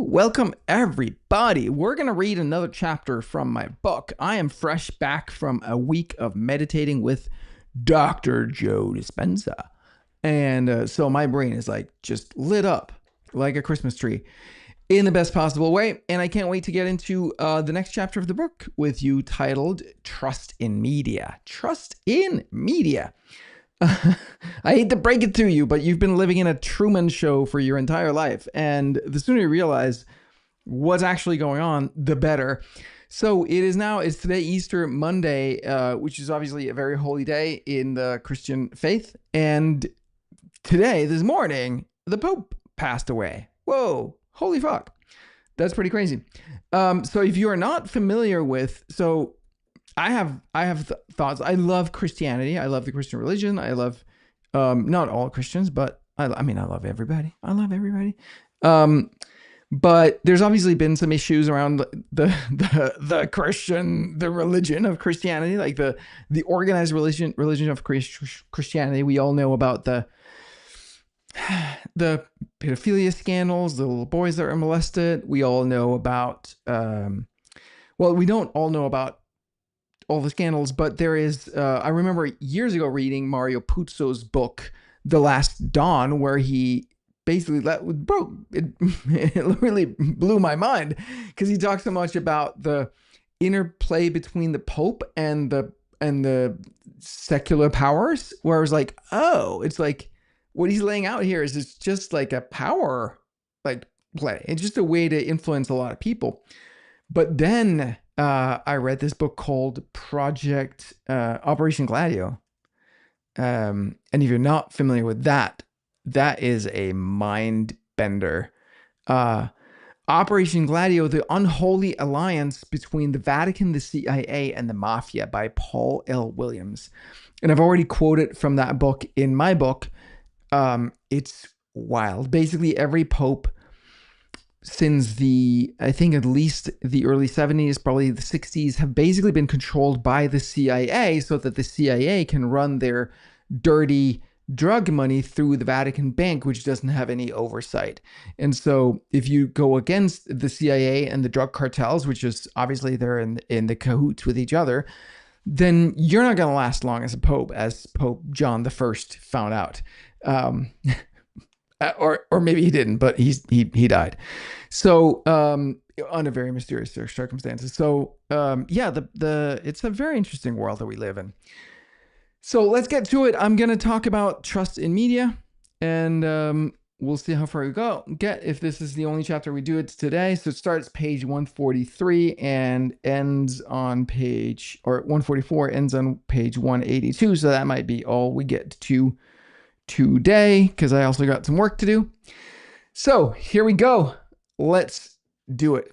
Welcome, everybody. We're going to read another chapter from my book. I am fresh back from a week of meditating with Dr. Joe Dispenza. And so my brain is like just lit up like a Christmas tree in the best possible way. And I can't wait to get into the next chapter of the book with you, titled Trust in Media. Trust in Media. I hate to break it to you, but you've been living in a Truman Show for your entire life. And the sooner you realize what's actually going on, the better. So it's today Easter Monday, which is obviously a very holy day in the Christian faith. And this morning, the Pope passed away. Whoa, holy fuck. That's pretty crazy. So if you are not familiar with, I have thoughts. I love Christianity. I love the Christian religion. I love, not all Christians, but I love everybody. I love everybody. But there's obviously been some issues around the religion of Christianity, like the organized religion of Christianity. We all know about the pedophilia scandals, the little boys that are molested. We all know about, we don't all know about all the scandals, but there is, I remember years ago reading Mario Puzo's book, The Last Dawn, where he basically it really blew my mind because he talks so much about the interplay between the Pope and the secular powers, where I was like, oh, it's like what he's laying out here is it's just like a power like play. It's just a way to influence a lot of people. But then I read this book called Operation Gladio. And if you're not familiar with that is a mind bender. Operation Gladio, the unholy alliance between the Vatican, the CIA, and the mafia, by Paul L. Williams. And I've already quoted from that book in my book. It's wild. Basically, every pope since I think at least the early 70s, probably the 60s, have basically been controlled by the CIA so that the CIA can run their dirty drug money through the Vatican Bank, which doesn't have any oversight. And so if you go against the CIA and the drug cartels, which is obviously they're in the cahoots with each other, then you're not going to last long as a pope, as Pope John the First found out. Or maybe he didn't, but he died. So under very mysterious circumstances. So it's a very interesting world that we live in. So let's get to it. I'm gonna talk about trust in media, and we'll see how far we get. If this is the only chapter we do, it's today. So it starts page 143 and ends on 144, ends on page 182. So that might be all we get to today, because I also got some work to do. So here we go. Let's do it.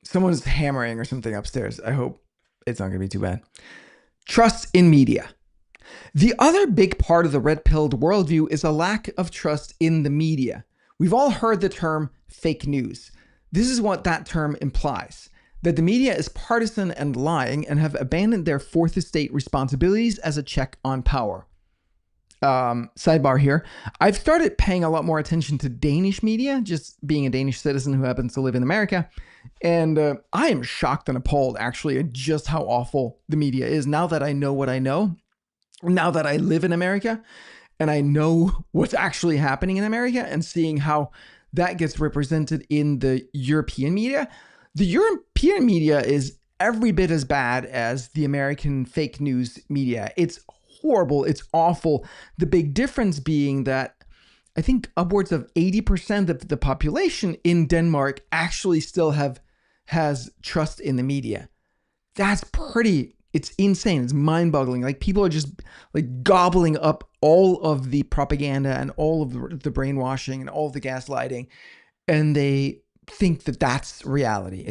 Someone's hammering or something upstairs. I hope it's not going to be too bad. Trust in media. The other big part of the red-pilled worldview is a lack of trust in the media. We've all heard the term fake news. This is what that term implies: that the media is partisan and lying and have abandoned their fourth estate responsibilities as a check on power. Sidebar here. I've started paying a lot more attention to Danish media, just being a Danish citizen who happens to live in America. And I am shocked and appalled, actually, at just how awful the media is. Now that I know what I know, now that I live in America, and I know what's actually happening in America, and seeing how that gets represented in the European media. The European media is every bit as bad as the American fake news media. It's horrible. It's awful. The big difference being that I think upwards of 80% of the population in Denmark actually still has trust in the media. That's it's insane. It's mind-boggling. Like, people are just like gobbling up all of the propaganda and all of the brainwashing and all of the gaslighting, and they think that that's reality.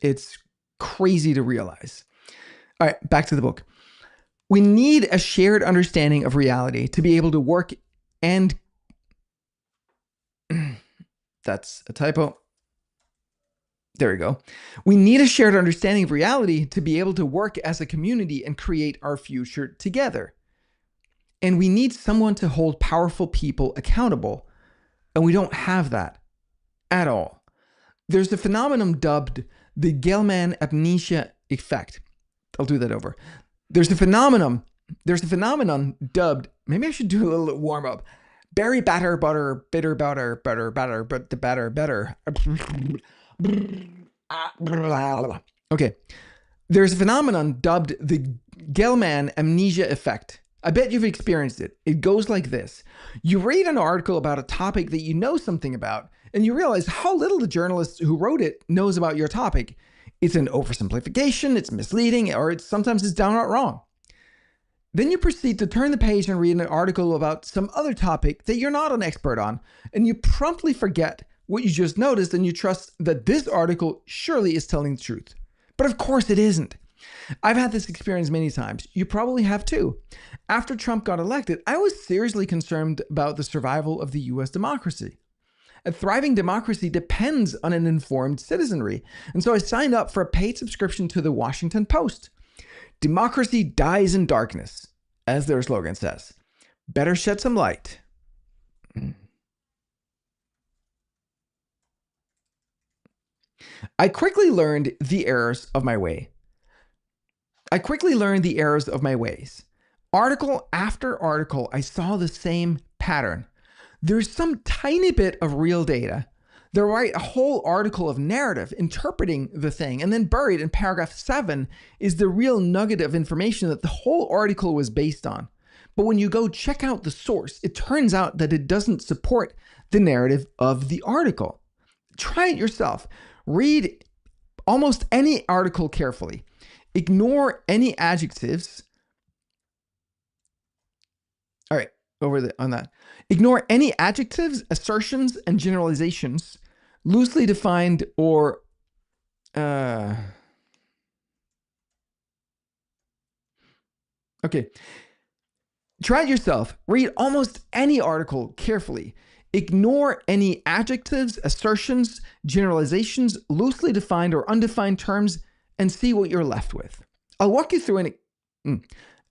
It's crazy to realize. All right, back to the book. We need a shared understanding of reality to be able to work and that's a typo. There we go. We need a shared understanding of reality to be able to work as a community and create our future together. And we need someone to hold powerful people accountable. And we don't have that at all. There's a phenomenon dubbed the Gell-Mann amnesia effect. I'll do that over. There's a phenomenon dubbed, maybe I should do a little warm up. Berry batter, butter, bitter butter, butter, batter, but the batter, better. Okay. There's a phenomenon dubbed the Gell-Mann amnesia effect. I bet you've experienced it. It goes like this. You read an article about a topic that you know something about, and you realize how little the journalist who wrote it knows about your topic. It's an oversimplification, it's misleading, or sometimes it's downright wrong. Then you proceed to turn the page and read an article about some other topic that you're not an expert on, and you promptly forget what you just noticed, and you trust that this article surely is telling the truth. But of course it isn't. I've had this experience many times. You probably have too. After Trump got elected, I was seriously concerned about the survival of the US democracy. A thriving democracy depends on an informed citizenry, and so I signed up for a paid subscription to the Washington Post. Democracy dies in darkness, as their slogan says. Better shed some light. I quickly learned the errors of my ways. Article after article, I saw the same pattern. There's some tiny bit of real data. They'll write a whole article of narrative interpreting the thing, and then buried in paragraph 7 is the real nugget of information that the whole article was based on. But when you go check out the source, it turns out that it doesn't support the narrative of the article. Try it yourself. Read almost any article carefully. Ignore any adjectives. All right, on that. Ignore any adjectives, assertions, and generalizations, loosely defined or okay. Try it yourself. Read almost any article carefully. Ignore any adjectives, assertions, generalizations, loosely defined or undefined terms, and see what you're left with. I'll walk you through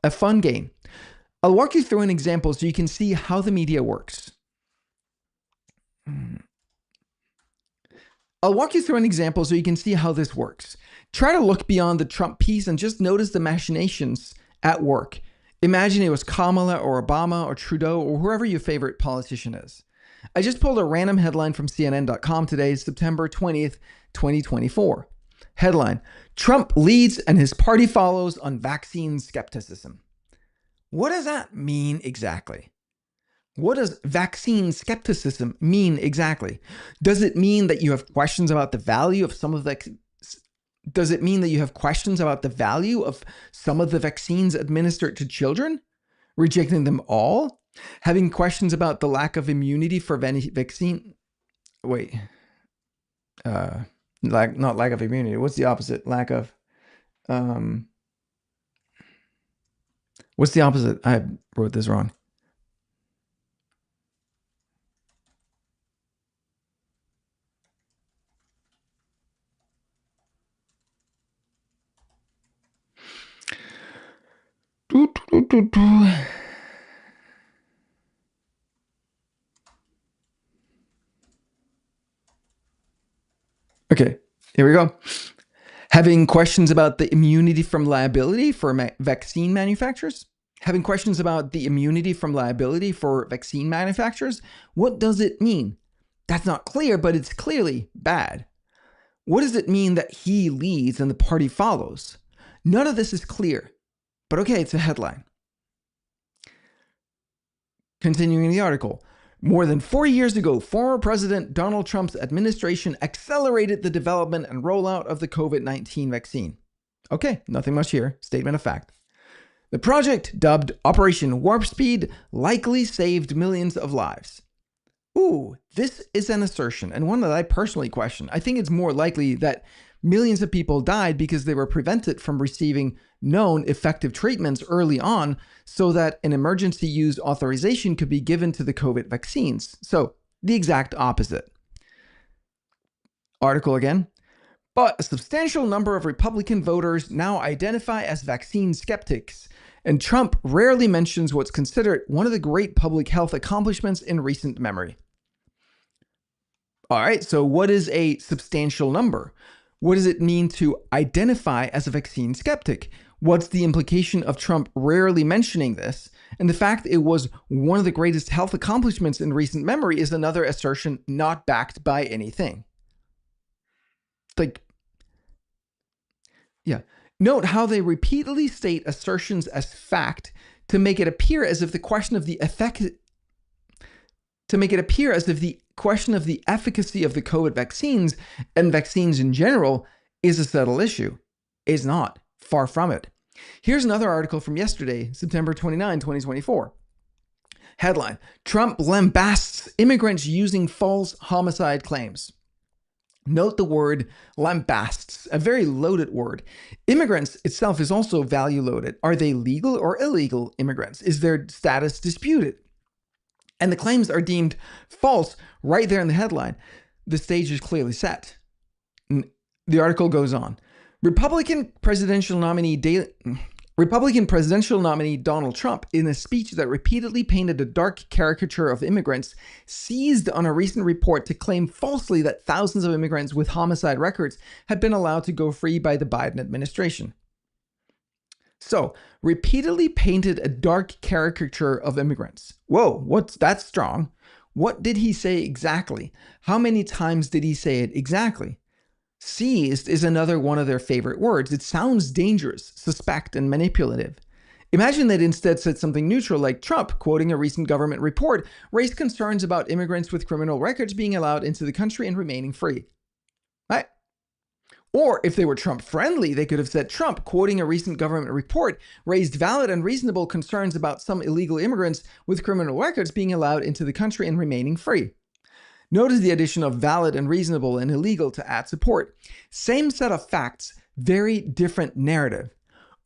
a fun game. I'll walk you through an example so you can see how the media works. Try to look beyond the Trump piece and just notice the machinations at work. Imagine it was Kamala or Obama or Trudeau or whoever your favorite politician is. I just pulled a random headline from CNN.com today, September 20th, 2024. Headline: Trump leads and his party follows on vaccine skepticism. What does that mean exactly? What does vaccine skepticism mean exactly? Does it mean that you have questions about the value of some of the vaccines administered to children? Rejecting them all? Having questions about the lack of immunity for vaccine? Wait. Not lack of immunity. What's the opposite? Lack of... what's the opposite? I wrote this wrong. Okay, here we go. Having questions about the immunity from liability for vaccine manufacturers? Having questions about the immunity from liability for vaccine manufacturers? What does it mean? That's not clear, but it's clearly bad. What does it mean that he leads and the party follows? None of this is clear, but okay, it's a headline. Continuing the article. More than 4 years ago, former President Donald Trump's administration accelerated the development and rollout of the COVID-19 vaccine. Okay, nothing much here. Statement of fact. The project, dubbed Operation Warp Speed, likely saved millions of lives. Ooh, this is an assertion, and one that I personally question. I think it's more likely that millions of people died because they were prevented from receiving known effective treatments early on so that an emergency use authorization could be given to the COVID vaccines. So, the exact opposite. Article again. But a substantial number of Republican voters now identify as vaccine skeptics, and Trump rarely mentions what's considered one of the great public health accomplishments in recent memory. All right, so what is a substantial number? What does it mean to identify as a vaccine skeptic? What's the implication of Trump rarely mentioning this? And the fact it was one of the greatest health accomplishments in recent memory is another assertion not backed by anything. Note how they repeatedly state assertions as fact to make it appear as if the question of the efficacy of the COVID vaccines and vaccines in general is a subtle issue. It's not. Far from it. Here's another article from yesterday, September 29, 2024. Headline: Trump lambasts immigrants using false homicide claims. Note the word lambasts, a very loaded word. Immigrants itself is also value loaded. Are they legal or illegal immigrants? Is their status disputed? And the claims are deemed false right there in the headline. The stage is clearly set. The article goes on. Republican presidential nominee Donald Trump, in a speech that repeatedly painted a dark caricature of immigrants, seized on a recent report to claim falsely that thousands of immigrants with homicide records had been allowed to go free by the Biden administration. So, repeatedly painted a dark caricature of immigrants. Whoa, that's strong. What did he say exactly? How many times did he say it exactly? Seized is another one of their favorite words. It sounds dangerous, suspect, and manipulative. Imagine that instead said something neutral like Trump, quoting a recent government report, raised concerns about immigrants with criminal records being allowed into the country and remaining free. Right? Or if they were Trump friendly, they could have said Trump, quoting a recent government report, raised valid and reasonable concerns about some illegal immigrants with criminal records being allowed into the country and remaining free. Notice the addition of valid and reasonable and illegal to add support. Same set of facts, very different narrative.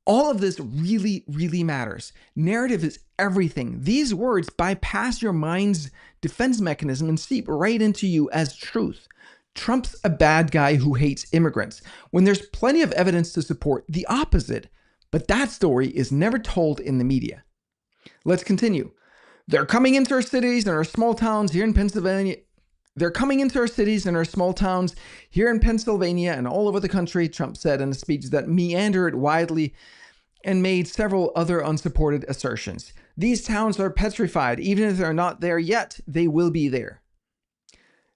All of this really, really matters. Narrative is everything. These words bypass your mind's defense mechanism and seep right into you as truth. Trump's a bad guy who hates immigrants, when there's plenty of evidence to support the opposite. But that story is never told in the media. Let's continue. They're coming into our cities and our small towns here in Pennsylvania. They're coming into our cities and our small towns here in Pennsylvania and all over the country, Trump said in a speech that meandered widely and made several other unsupported assertions. These towns are petrified. Even if they're not there yet, they will be there.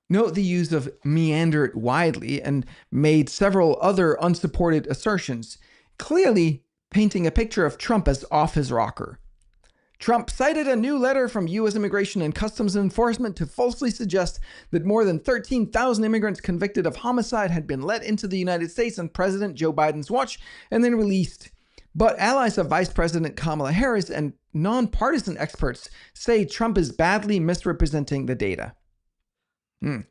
Note the use of meandered widely and made several other unsupported assertions, clearly painting a picture of Trump as off his rocker. Trump cited a new letter from U.S. Immigration and Customs Enforcement to falsely suggest that more than 13,000 immigrants convicted of homicide had been let into the United States on President Joe Biden's watch and then released. But allies of Vice President Kamala Harris and nonpartisan experts say Trump is badly misrepresenting the data.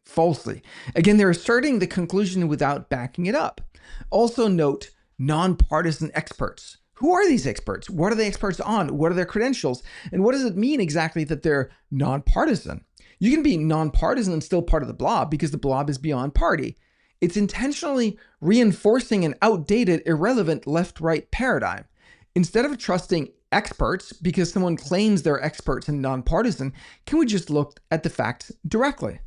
Falsely. Again, they're asserting the conclusion without backing it up. Also note nonpartisan experts. Who are these experts? What are they experts on? What are their credentials? And what does it mean exactly that they're nonpartisan? You can be nonpartisan and still part of the blob because the blob is beyond party. It's intentionally reinforcing an outdated, irrelevant left-right paradigm. Instead of trusting experts because someone claims they're experts and nonpartisan, can we just look at the facts directly?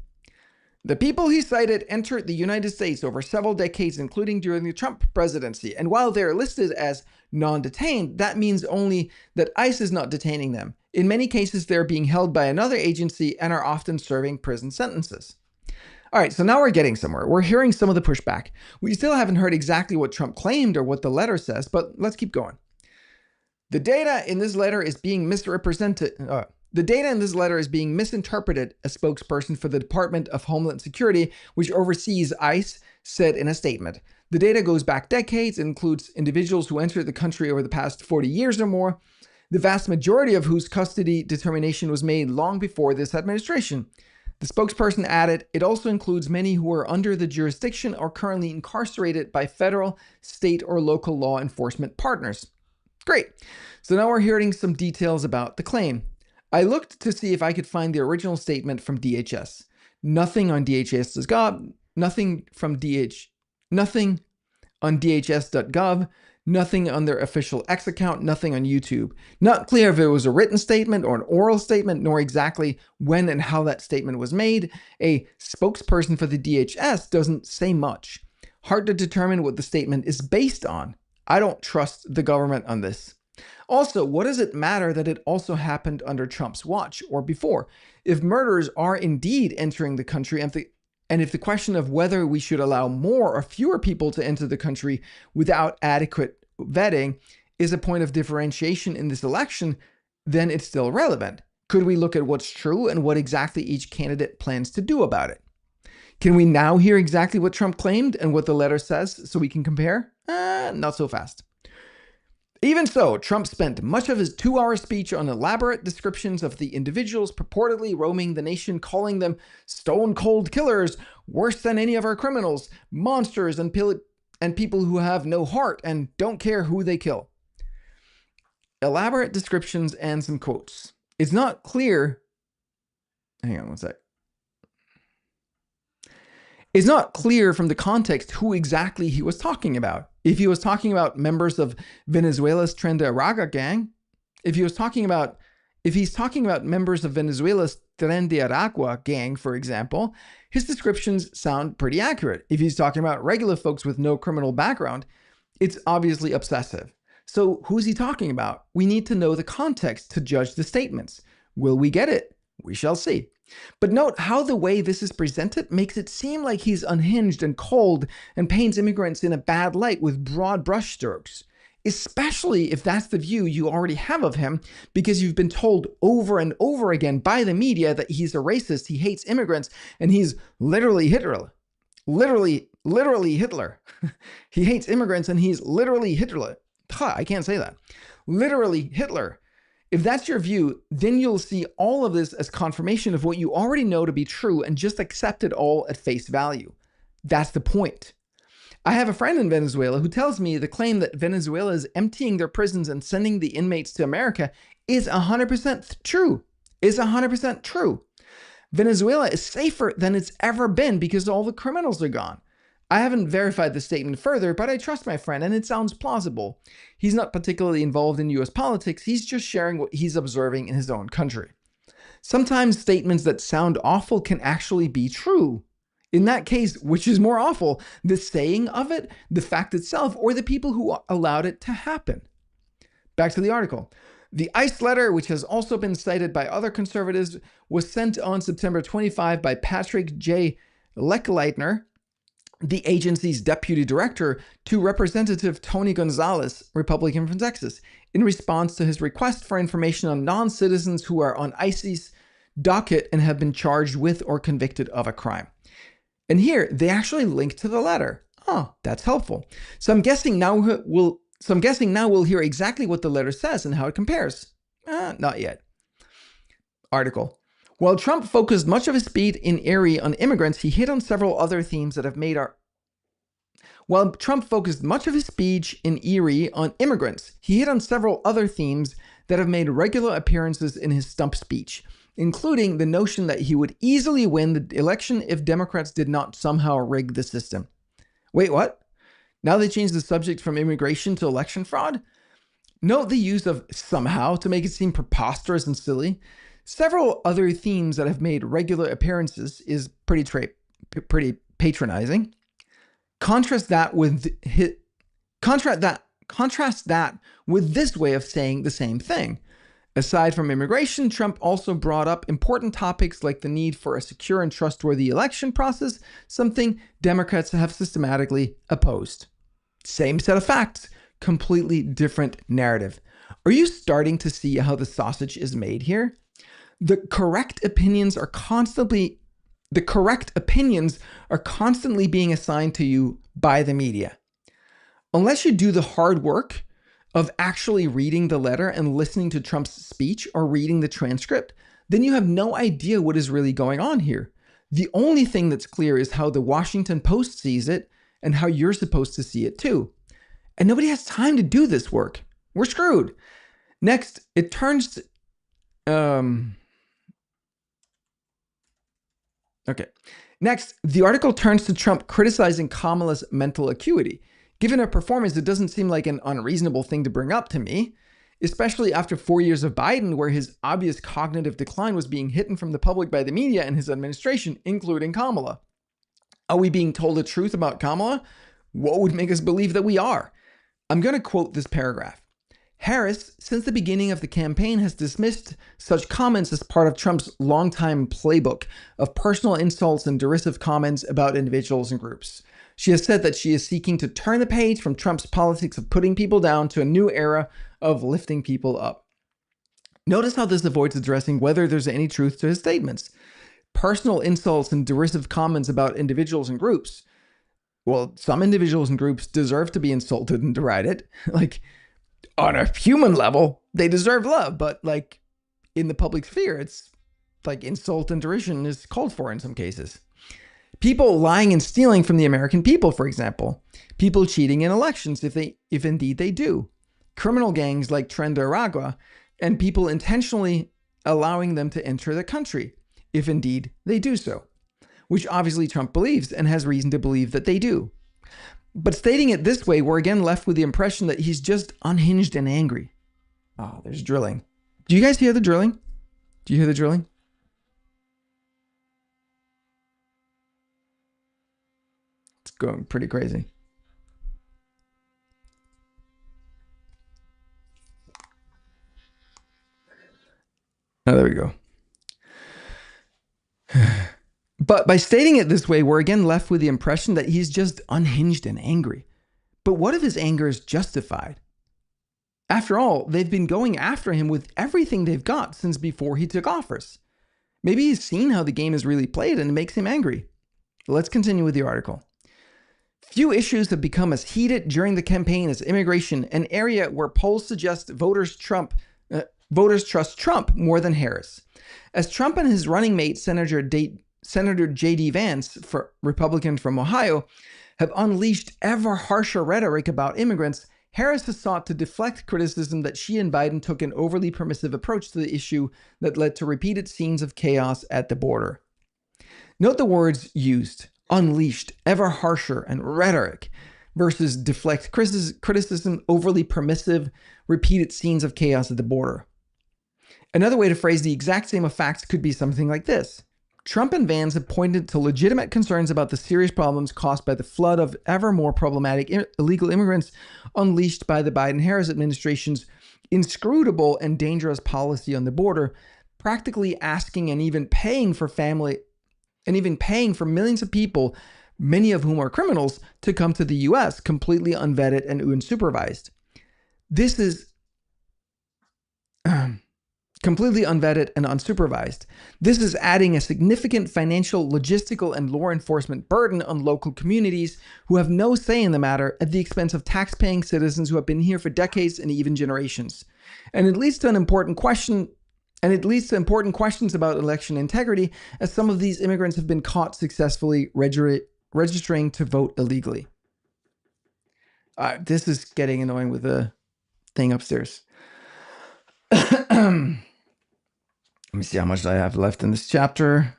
The people he cited entered the United States over several decades, including during the Trump presidency. And while they're listed as non-detained, that means only that ICE is not detaining them. In many cases, they're being held by another agency and are often serving prison sentences. All right, so now we're getting somewhere. We're hearing some of the pushback. We still haven't heard exactly what Trump claimed or what the letter says, but let's keep going. The data in this letter is being misinterpreted, a spokesperson for the Department of Homeland Security, which oversees ICE, said in a statement. The data goes back decades and includes individuals who entered the country over the past 40 years or more, the vast majority of whose custody determination was made long before this administration. The spokesperson added, it also includes many who are under the jurisdiction or currently incarcerated by federal, state, or local law enforcement partners. Great. So now we're hearing some details about the claim. I looked to see if I could find the original statement from DHS. Nothing on DHS.gov, nothing on DHS.gov, Nothing on their official X account, nothing on YouTube. Not clear if it was a written statement or an oral statement, nor exactly when and how that statement was made. A spokesperson for the DHS doesn't say much. Hard to determine what the statement is based on. I don't trust the government on this. Also, what does it matter that it also happened under Trump's watch or before? If murders are indeed entering the country and if the question of whether we should allow more or fewer people to enter the country without adequate vetting is a point of differentiation in this election, then it's still relevant. Could we look at what's true and what exactly each candidate plans to do about it? Can we now hear exactly what Trump claimed and what the letter says so we can compare? Not so fast. Even so, Trump spent much of his 2-hour speech on elaborate descriptions of the individuals purportedly roaming the nation, calling them stone-cold killers, worse than any of our criminals, monsters, and people who have no heart and don't care who they kill. Elaborate descriptions and some quotes. It's not clear. Hang on one sec. It's not clear from the context who exactly he was talking about. If he was talking about members of Venezuela's Tren de Aragua gang, if he's talking about members of Venezuela's Tren de Aragua gang, for example, his descriptions sound pretty accurate. If he's talking about regular folks with no criminal background, it's obviously obsessive. So who's he talking about? We need to know the context to judge the statements. Will we get it? We shall see. But note how the way this is presented makes it seem like he's unhinged and cold and paints immigrants in a bad light with broad brushstrokes, especially if that's the view you already have of him because you've been told over and over again by the media that he's a racist, he hates immigrants, and he's literally Hitler. Literally Hitler. He hates immigrants and he's literally Hitler. I can't say that. Literally Hitler. If that's your view, then you'll see all of this as confirmation of what you already know to be true and just accept it all at face value. That's the point. I have a friend in Venezuela who tells me the claim that Venezuela is emptying their prisons and sending the inmates to America is 100% true. Is 100% true. Venezuela is safer than it's ever been because all the criminals are gone. I haven't verified the statement further, but I trust my friend and it sounds plausible. He's not particularly involved in US politics, he's just sharing what he's observing in his own country. Sometimes statements that sound awful can actually be true. In that case, which is more awful, the saying of it, the fact itself, or the people who allowed it to happen? Back to the article. The ICE letter, which has also been cited by other conservatives, was sent on September 25 by Patrick J. Lechleitner, the agency's deputy director, to Representative Tony Gonzalez, Republican from Texas, in response to his request for information on non-citizens who are on ICE's docket and have been charged with or convicted of a crime. And here, they actually link to the letter. Oh, that's helpful. So I'm guessing now we'll hear exactly what the letter says and how it compares. Not yet. Article. While Trump focused much of his speech in Erie on immigrants, he hit on several other themes that have made regular appearances in his stump speech, including the notion that he would easily win the election if Democrats did not somehow rig the system. Wait, what? Now they changed the subject from immigration to election fraud? Note the use of somehow to make it seem preposterous and silly. Several other themes that have made regular appearances is pretty patronizing. Contrast that with this way of saying the same thing. Aside from immigration, Trump also brought up important topics like the need for a secure and trustworthy election process, something Democrats have systematically opposed. Same set of facts, completely different narrative. Are you starting to see how the sausage is made here? The correct opinions are constantly being assigned to you by the media. Unless you do the hard work of actually reading the letter and listening to Trump's speech or reading the transcript, then you have no idea what is really going on here. The only thing that's clear is how the Washington Post sees it and how you're supposed to see it too. And nobody has time to do this work. We're screwed. Next, it turns Next, the article turns to Trump criticizing Kamala's mental acuity. Given her performance, it doesn't seem like an unreasonable thing to bring up to me, especially after 4 years of Biden, where his obvious cognitive decline was being hidden from the public by the media and his administration, including Kamala. Are we being told the truth about Kamala? What would make us believe that we are? I'm going to quote this paragraph. Harris, since the beginning of the campaign, has dismissed such comments as part of Trump's longtime playbook of personal insults and derisive comments about individuals and groups. She has said that she is seeking to turn the page from Trump's politics of putting people down to a new era of lifting people up. Notice how this avoids addressing whether there's any truth to his statements. Personal insults and derisive comments about individuals and groups. Well, some individuals and groups deserve to be insulted and derided. Like, on a human level, they deserve love, but like in the public sphere, it's like insult and derision is called for in some cases. People lying and stealing from the American people, for example. People cheating in elections, if indeed they do. Criminal gangs like Tren de Aragua, and people intentionally allowing them to enter the country, if indeed they do so. Which obviously Trump believes and has reason to believe that they do. But stating it this way, we're again left with the impression that he's just unhinged and angry. Oh, there's drilling. Do you guys hear the drilling? Do you hear the drilling? It's going pretty crazy. Oh, there we go. But by stating it this way, we're again left with the impression that he's just unhinged and angry. But what if his anger is justified? After all, they've been going after him with everything they've got since before he took office. Maybe he's seen how the game is really played and it makes him angry. Let's continue with the article. Few issues have become as heated during the campaign as immigration, an area where polls suggest voters trust Trump more than Harris. As Trump and his running mate, Senator J.D. Vance, Republican from Ohio, have unleashed ever harsher rhetoric about immigrants, Harris has sought to deflect criticism that she and Biden took an overly permissive approach to the issue that led to repeated scenes of chaos at the border. Note the words used, unleashed, ever harsher, and rhetoric, versus deflect criticism, overly permissive, repeated scenes of chaos at the border. Another way to phrase the exact same facts could be something like this. Trump and Vance have pointed to legitimate concerns about the serious problems caused by the flood of ever more problematic illegal immigrants unleashed by the Biden-Harris administration's inscrutable and dangerous policy on the border, practically asking and even paying for millions of people, many of whom are criminals, to come to the U.S. completely unvetted and unsupervised. This is completely unvetted and unsupervised. This is adding a significant financial, logistical, and law enforcement burden on local communities who have no say in the matter at the expense of tax-paying citizens who have been here for decades and even generations. And it leads to important questions about election integrity, as some of these immigrants have been caught successfully registering to vote illegally. This is getting annoying with the thing upstairs. Let me see how much I have left in this chapter.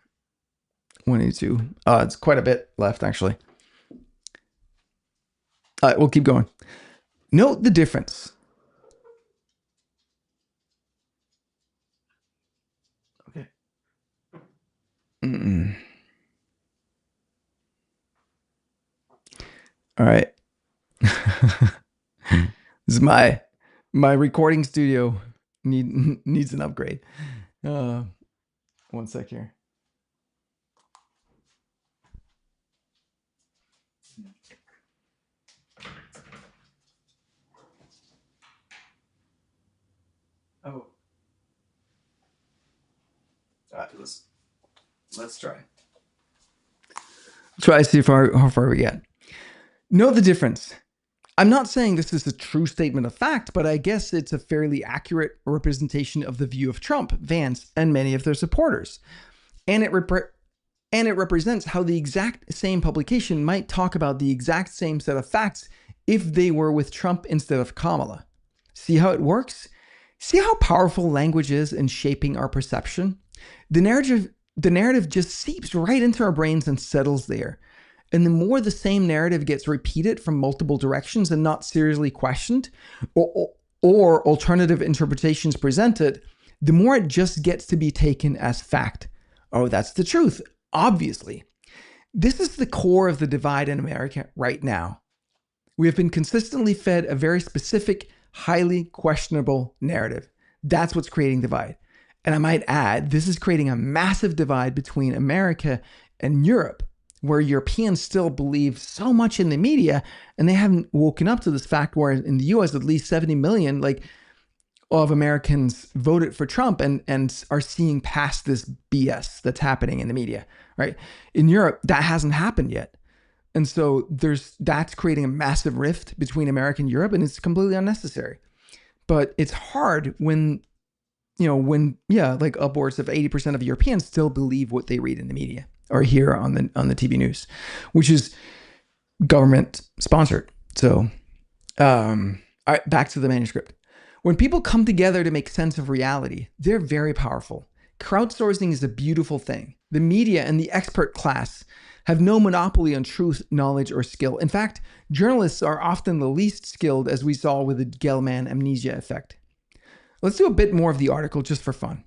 182. It's quite a bit left, actually. All right, we'll keep going. Note the difference. Okay. All right. This is my recording studio needs an upgrade. One sec here. Oh. All right, let's try. Try to see how far we get. Know the difference. I'm not saying this is a true statement of fact, but I guess it's a fairly accurate representation of the view of Trump, Vance, and many of their supporters. And it represents how the exact same publication might talk about the exact same set of facts if they were with Trump instead of Kamala. See how it works? See how powerful language is in shaping our perception? The narrative just seeps right into our brains and settles there. And the more the same narrative gets repeated from multiple directions and not seriously questioned, or alternative interpretations presented, the more it just gets to be taken as fact. Oh, that's the truth, obviously. This is the core of the divide in America right now. We have been consistently fed a very specific, highly questionable narrative. That's what's creating divide. And I might add, this is creating a massive divide between America and Europe, where Europeans still believe so much in the media, and they haven't woken up to this fact where in the US, at least 70 million of Americans voted for Trump and are seeing past this BS that's happening in the media, right? In Europe, that hasn't happened yet. And so that's creating a massive rift between America and Europe, and it's completely unnecessary. But it's hard when upwards of 80% of Europeans still believe what they read in the media or hear on the TV news, which is government sponsored. So, all right, back to the manuscript. When people come together to make sense of reality, they're very powerful. Crowdsourcing is a beautiful thing. The media and the expert class have no monopoly on truth, knowledge, or skill. In fact, journalists are often the least skilled, as we saw with the Gell-Mann amnesia effect. Let's do a bit more of the article just for fun.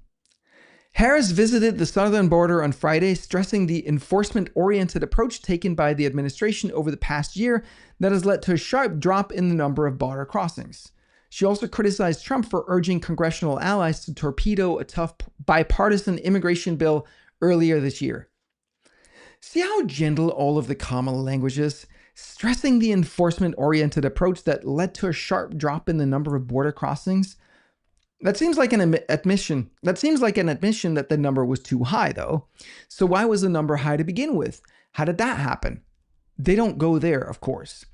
Harris visited the southern border on Friday, stressing the enforcement-oriented approach taken by the administration over the past year that has led to a sharp drop in the number of border crossings. She also criticized Trump for urging congressional allies to torpedo a tough bipartisan immigration bill earlier this year. See how gentle all of the Kamala language is? Stressing the enforcement-oriented approach that led to a sharp drop in the number of border crossings? That seems like an admission. That the number was too high, though. So why was the number high to begin with? How did that happen? They don't go there, of course.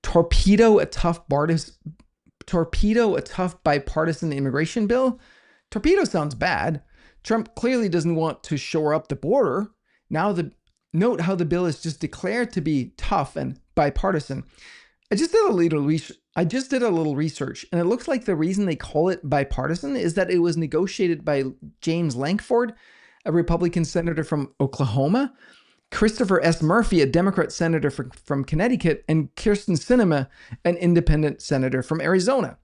Torpedo a tough bipartisan immigration bill? Torpedo sounds bad. Trump clearly doesn't want to shore up the border. Note how the bill is just declared to be tough and bipartisan. I just did a little research, and it looks like the reason they call it bipartisan is that it was negotiated by James Lankford, a Republican senator from Oklahoma, Christopher S. Murphy, a Democrat senator from Connecticut, and Kirsten Sinema, an independent senator from Arizona.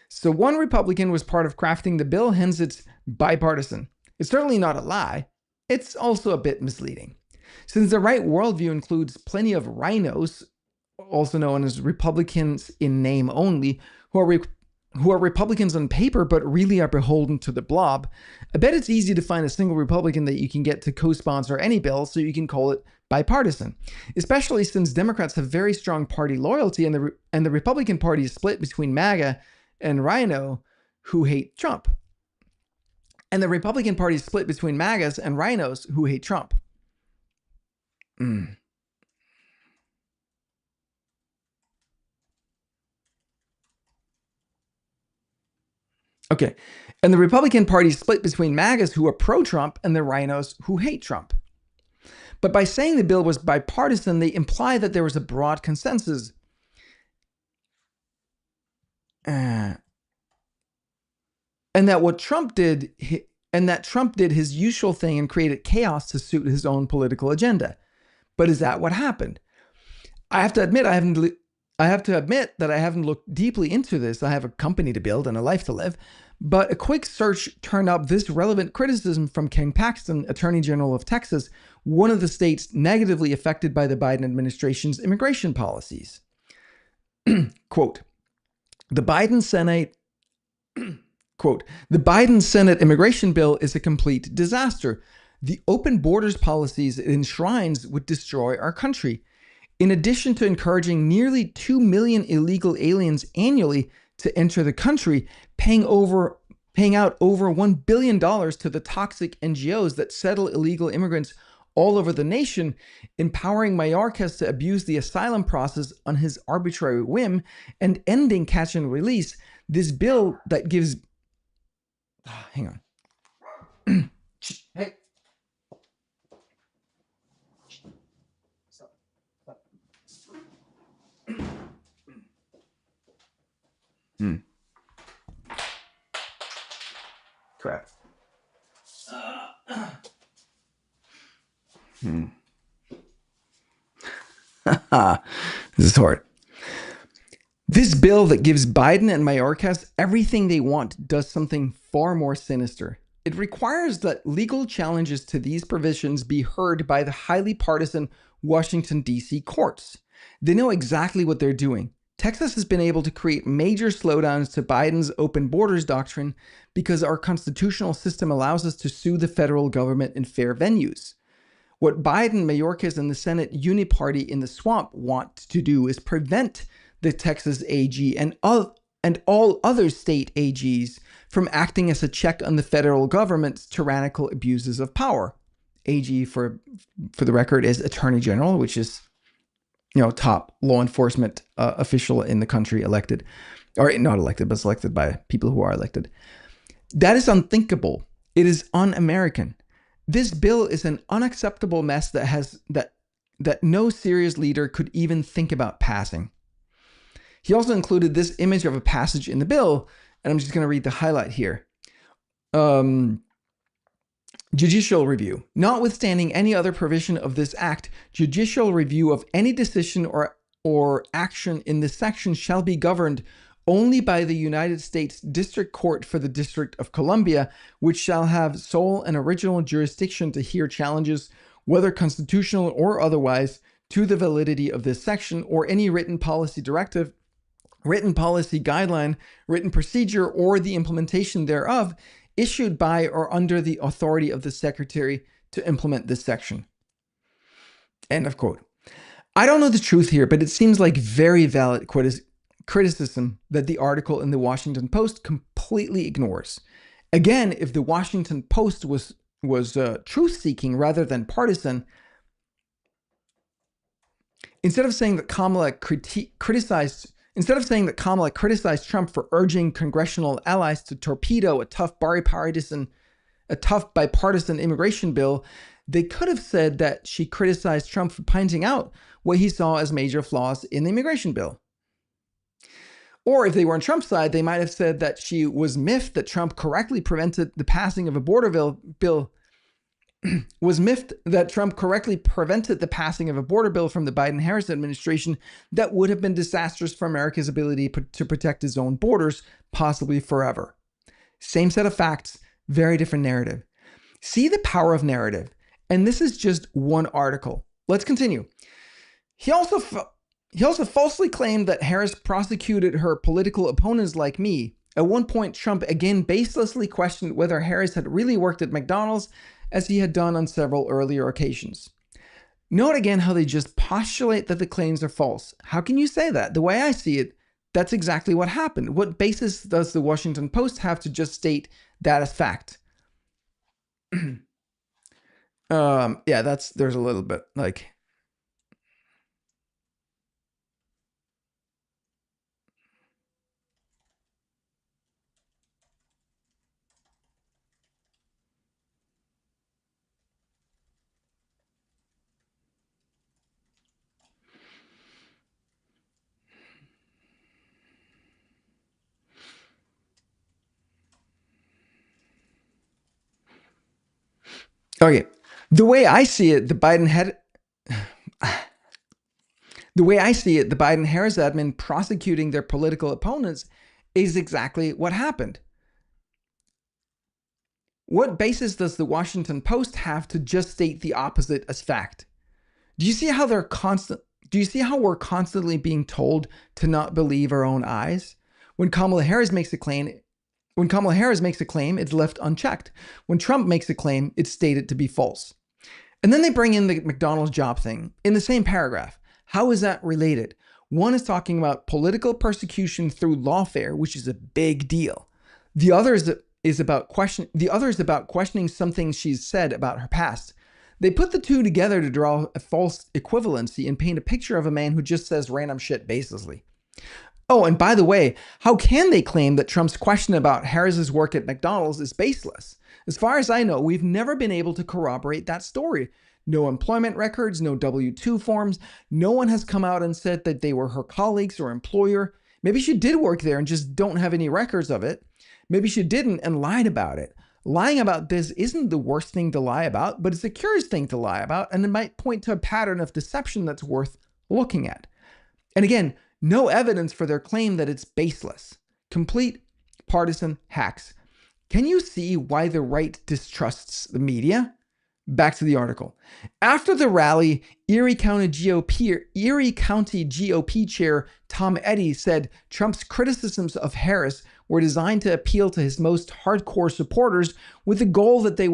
So one Republican was part of crafting the bill, hence it's bipartisan. It's certainly not a lie. It's also a bit misleading. Since the right worldview includes plenty of rhinos, also known as Republicans in name only, who are Republicans on paper but really are beholden to the blob, I bet it's easy to find a single Republican that you can get to co-sponsor any bill so you can call it bipartisan, especially since Democrats have very strong party loyalty and the Republican Party is split between MAGA and Rhino who hate Trump. And the Republican Party is split between MAGAs and rhinos who hate Trump. Okay. And the Republican Party is split between MAGAs who are pro-Trump and the rhinos who hate Trump. But by saying the bill was bipartisan, they imply that there was a broad consensus. And that Trump did his usual thing and created chaos to suit his own political agenda. But is that what happened? I have to admit that I haven't looked deeply into this. I have a company to build and a life to live. But a quick search turned up this relevant criticism from Ken Paxton, Attorney General of Texas, one of the states negatively affected by the Biden administration's immigration policies. Quote, the Biden Senate immigration bill is a complete disaster. The open borders policies it enshrines would destroy our country. In addition to encouraging nearly 2 million illegal aliens annually to enter the country, paying out over $1 billion to the toxic NGOs that settle illegal immigrants all over the nation, empowering Mayorkas to abuse the asylum process on his arbitrary whim, and ending catch and release, this bill that gives... hang on. Hey. Crap. This is hard. This bill that gives Biden and Mayorkas everything they want does something far more sinister. It requires that legal challenges to these provisions be heard by the highly partisan Washington, D.C. courts. They know exactly what they're doing. Texas has been able to create major slowdowns to Biden's open borders doctrine because our constitutional system allows us to sue the federal government in fair venues. What Biden, Mayorkas, and the Senate Uniparty in the swamp want to do is prevent the Texas AG and all other state AGs from acting as a check on the federal government's tyrannical abuses of power. AG, for the record, is Attorney General, which is, top law enforcement official in the country, elected, or not elected, but selected by people who are elected. That is unthinkable. It is un-American. This bill is an unacceptable mess that no serious leader could even think about passing. He also included this image of a passage in the bill, and I'm just going to read the highlight here. Judicial review. Notwithstanding any other provision of this act, judicial review of any decision or action in this section shall be governed only by the United States District Court for the District of Columbia, which shall have sole and original jurisdiction to hear challenges, whether constitutional or otherwise, to the validity of this section or any written policy directive, written policy guideline, written procedure, or the implementation thereof, issued by or under the authority of the Secretary to implement this section. End of quote. I don't know the truth here, but it seems like very valid criticism that the article in the Washington Post completely ignores. Again, if the Washington Post was truth-seeking rather than partisan, instead of saying that Kamala criticized Trump for urging congressional allies to torpedo a tough bipartisan immigration bill, they could have said that she criticized Trump for pointing out what he saw as major flaws in the immigration bill. Or if they were on Trump's side, they might have said that she was miffed that Trump correctly prevented the passing of a border bill from the Biden-Harris administration that would have been disastrous for America's ability to protect its own borders, possibly forever. Same set of facts, very different narrative. See the power of narrative. And this is just one article. Let's continue. He also falsely claimed that Harris prosecuted her political opponents like me. At one point, Trump again baselessly questioned whether Harris had really worked at McDonald's, as he had done on several earlier occasions. Note again how they just postulate that the claims are false. How can you say that? The way I see it, that's exactly what happened. What basis does the Washington Post have to just state that as fact? There's a little bit like... Okay, the way I see it, the Biden-Harris admin prosecuting their political opponents is exactly what happened. What basis does the Washington Post have to just state the opposite as fact? Do you see how we're constantly being told to not believe our own eyes? When Kamala Harris makes a claim, it's left unchecked. When Trump makes a claim, it's stated to be false. And then they bring in the McDonald's job thing in the same paragraph. How is that related? One is talking about political persecution through lawfare, which is a big deal. The other is about questioning something she's said about her past. They put the two together to draw a false equivalency and paint a picture of a man who just says random shit baselessly. Oh, and by the way, how can they claim that Trump's question about Harris's work at McDonald's is baseless? As far as I know, we've never been able to corroborate that story. No employment records, no W-2 forms. No one has come out and said that they were her colleagues or employer. Maybe she did work there and just don't have any records of it. Maybe she didn't and lied about it. Lying about this isn't the worst thing to lie about, but it's a curious thing to lie about, and it might point to a pattern of deception that's worth looking at. And again, no evidence for their claim that it's baseless. Complete partisan hacks. Can you see why the right distrusts the media? Back to the article. After the rally, Erie County GOP chair Tom Eddy said Trump's criticisms of Harris were designed to appeal to his most hardcore supporters with the goal that they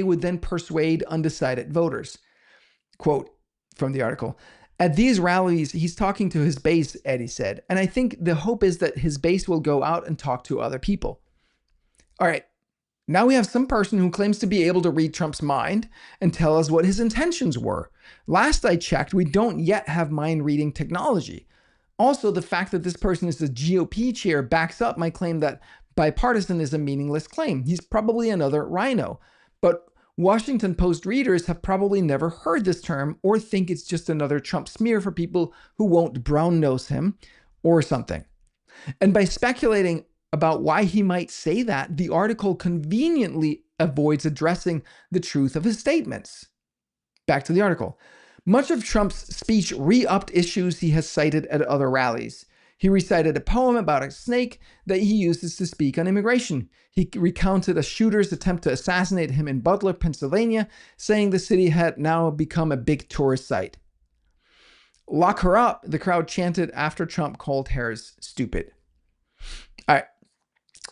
would then persuade undecided voters. Quote from the article. At these rallies, he's talking to his base, Eddy said, and I think the hope is that his base will go out and talk to other people. All right. Now we have some person who claims to be able to read Trump's mind and tell us what his intentions were. Last I checked, we don't yet have mind-reading technology. Also, the fact that this person is the GOP chair backs up my claim that bipartisan is a meaningless claim. He's probably another rhino. But Washington Post readers have probably never heard this term or think it's just another Trump smear for people who won't brown nose him or something. And by speculating about why he might say that, the article conveniently avoids addressing the truth of his statements. Back to the article. Much of Trump's speech re-upped issues he has cited at other rallies. He recited a poem about a snake that he uses to speak on immigration. He recounted a shooter's attempt to assassinate him in Butler, Pennsylvania, saying the city had now become a big tourist site. Lock her up, the crowd chanted after Trump called Harris stupid. All right.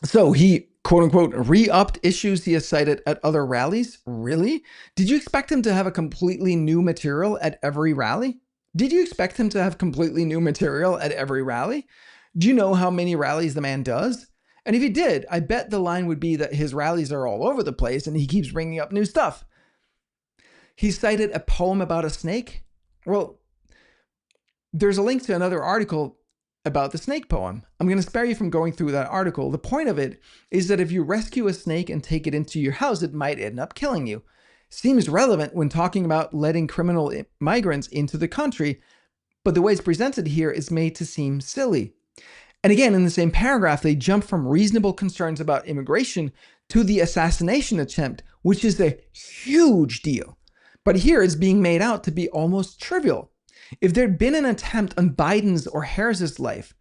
So he, quote unquote, re-upped issues he has cited at other rallies? Really? Did you expect him to have a completely new material at every rally? Did you expect him to have completely new material at every rally? Do you know how many rallies the man does? And if he did, I bet the line would be that his rallies are all over the place and he keeps bringing up new stuff. He cited a poem about a snake? Well, there's a link to another article about the snake poem. I'm going to spare you from going through that article. The point of it is that if you rescue a snake and take it into your house, it might end up killing you. Seems relevant when talking about letting criminal migrants into the country, but the way it's presented here is made to seem silly. And again, in the same paragraph, they jump from reasonable concerns about immigration to the assassination attempt, which is a huge deal. But here it's being made out to be almost trivial. If there'd been an attempt on Biden's or Harris's life,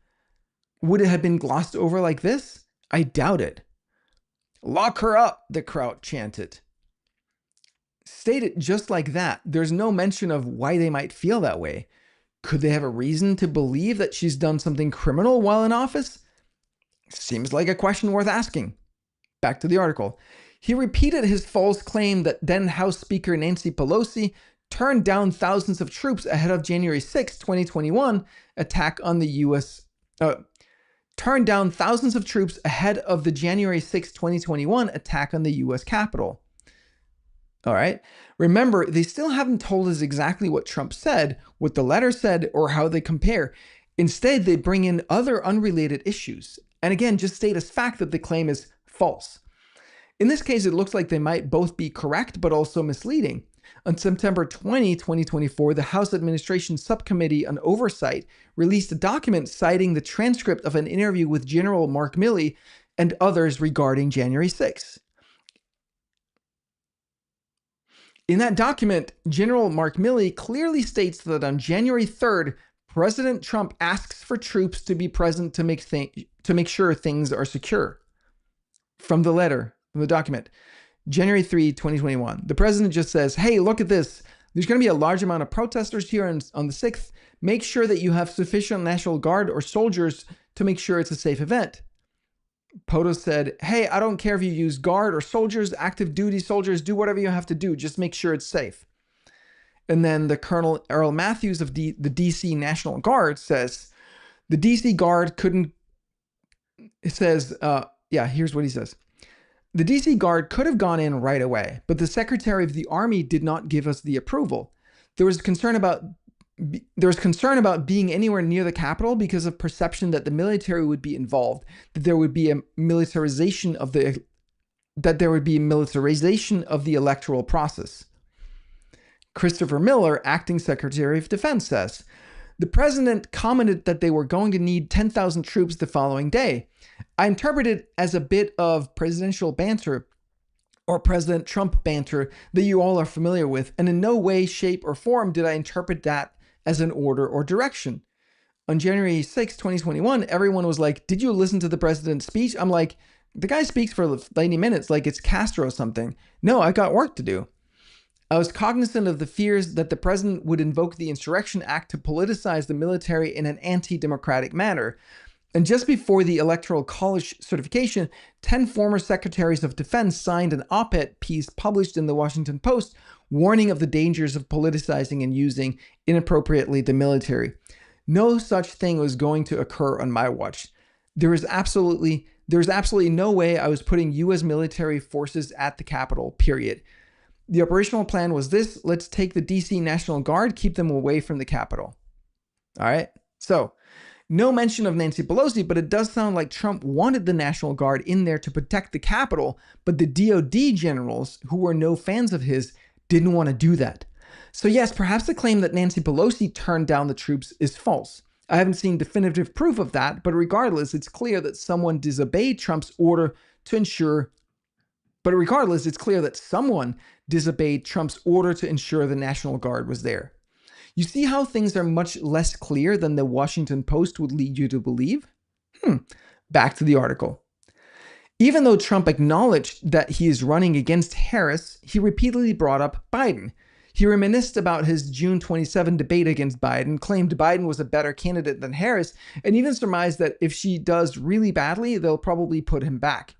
would it have been glossed over like this? I doubt it. Lock her up, the crowd chanted. Stated just like that, there's no mention of why they might feel that way. Could they have a reason to believe that she's done something criminal while in office? Seems like a question worth asking. Back to the article. He repeated his false claim that then House Speaker Nancy Pelosi turned down thousands of troops ahead of January 6, 2021 attack on the U.S. Turned down thousands of troops ahead of the January 6, 2021 attack on the U.S. Capitol. All right. Remember, they still haven't told us exactly what Trump said, what the letter said, or how they compare. Instead, they bring in other unrelated issues. And again, just state as fact that the claim is false. In this case, it looks like they might both be correct, but also misleading. On September 20, 2024, the House Administration Subcommittee on Oversight released a document citing the transcript of an interview with General Mark Milley and others regarding January 6. In that document, General Mark Milley clearly states that on January 3rd, President Trump asks for troops to be present to make sure things are secure. From the letter, from the document, January 3, 2021, the president just says, hey, look at this. There's going to be a large amount of protesters here on the 6th. Make sure that you have sufficient National Guard or soldiers to make sure it's a safe event. POTUS said, hey, I don't care if you use guard or soldiers, active duty soldiers, do whatever you have to do. Just make sure it's safe. And then the Colonel Earl Matthews of the DC National Guard says, the DC Guard couldn't, it says, here's what he says. The DC Guard could have gone in right away, but the Secretary of the Army did not give us the approval. There was concern about being anywhere near the Capitol because of perception that the military would be involved, that there would be a militarization of the electoral process. Christopher Miller, acting Secretary of Defense, says, the president commented that they were going to need 10,000 troops the following day. I interpret it as a bit of presidential banter or President Trump banter that you all are familiar with, and in no way, shape, or form did I interpret that as an order or direction. On January 6, 2021, everyone was like, did you listen to the president's speech? I'm like, the guy speaks for 90 minutes like it's Castro or something. No, I got work to do. I was cognizant of the fears that the president would invoke the Insurrection Act to politicize the military in an anti-democratic manner. And just before the Electoral College certification, 10 former secretaries of defense signed an op-ed piece published in the Washington Post warning of the dangers of politicizing and using inappropriately the military. No such thing was going to occur on my watch. There's absolutely no way I was putting U.S. military forces at the Capitol, period. The operational plan was this: let's take the D.C. National Guard, keep them away from the Capitol. All right? So, no mention of Nancy Pelosi, but it does sound like Trump wanted the National Guard in there to protect the Capitol, but the DOD generals, who were no fans of his, didn't want to do that. So yes, perhaps the claim that Nancy Pelosi turned down the troops is false. I haven't seen definitive proof of that, but regardless, it's clear that someone disobeyed Trump's order to ensure the National Guard was there. You see how things are much less clear than the Washington Post would lead you to believe? Back to the article. Even though Trump acknowledged that he is running against Harris, he repeatedly brought up Biden. He reminisced about his June 27 debate against Biden, claimed Biden was a better candidate than Harris, and even surmised that if she does really badly, they'll probably put him back.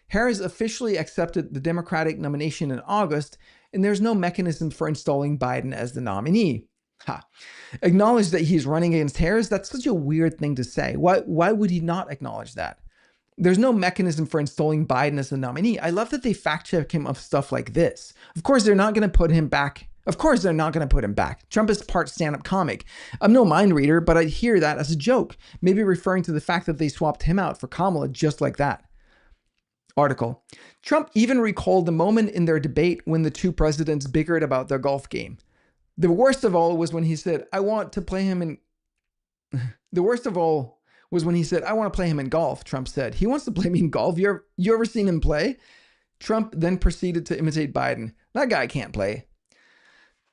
Harris officially accepted the Democratic nomination in August, and there's no mechanism for installing Biden as the nominee. Acknowledge that he's running against Harris? That's such a weird thing to say. Why would he not acknowledge that? There's no mechanism for installing Biden as the nominee. I love that they fact check him of stuff like this. Of course, they're not going to put him back. Trump is part stand-up comic. I'm no mind reader, but I hear that as a joke, maybe referring to the fact that they swapped him out for Kamala just like that. Article. Trump even recalled the moment in their debate when the two presidents bickered about their golf game. The worst of all was when he said, I want to play him in golf, Trump said. He wants to play me in golf? You ever seen him play? Trump then proceeded to imitate Biden. That guy can't play.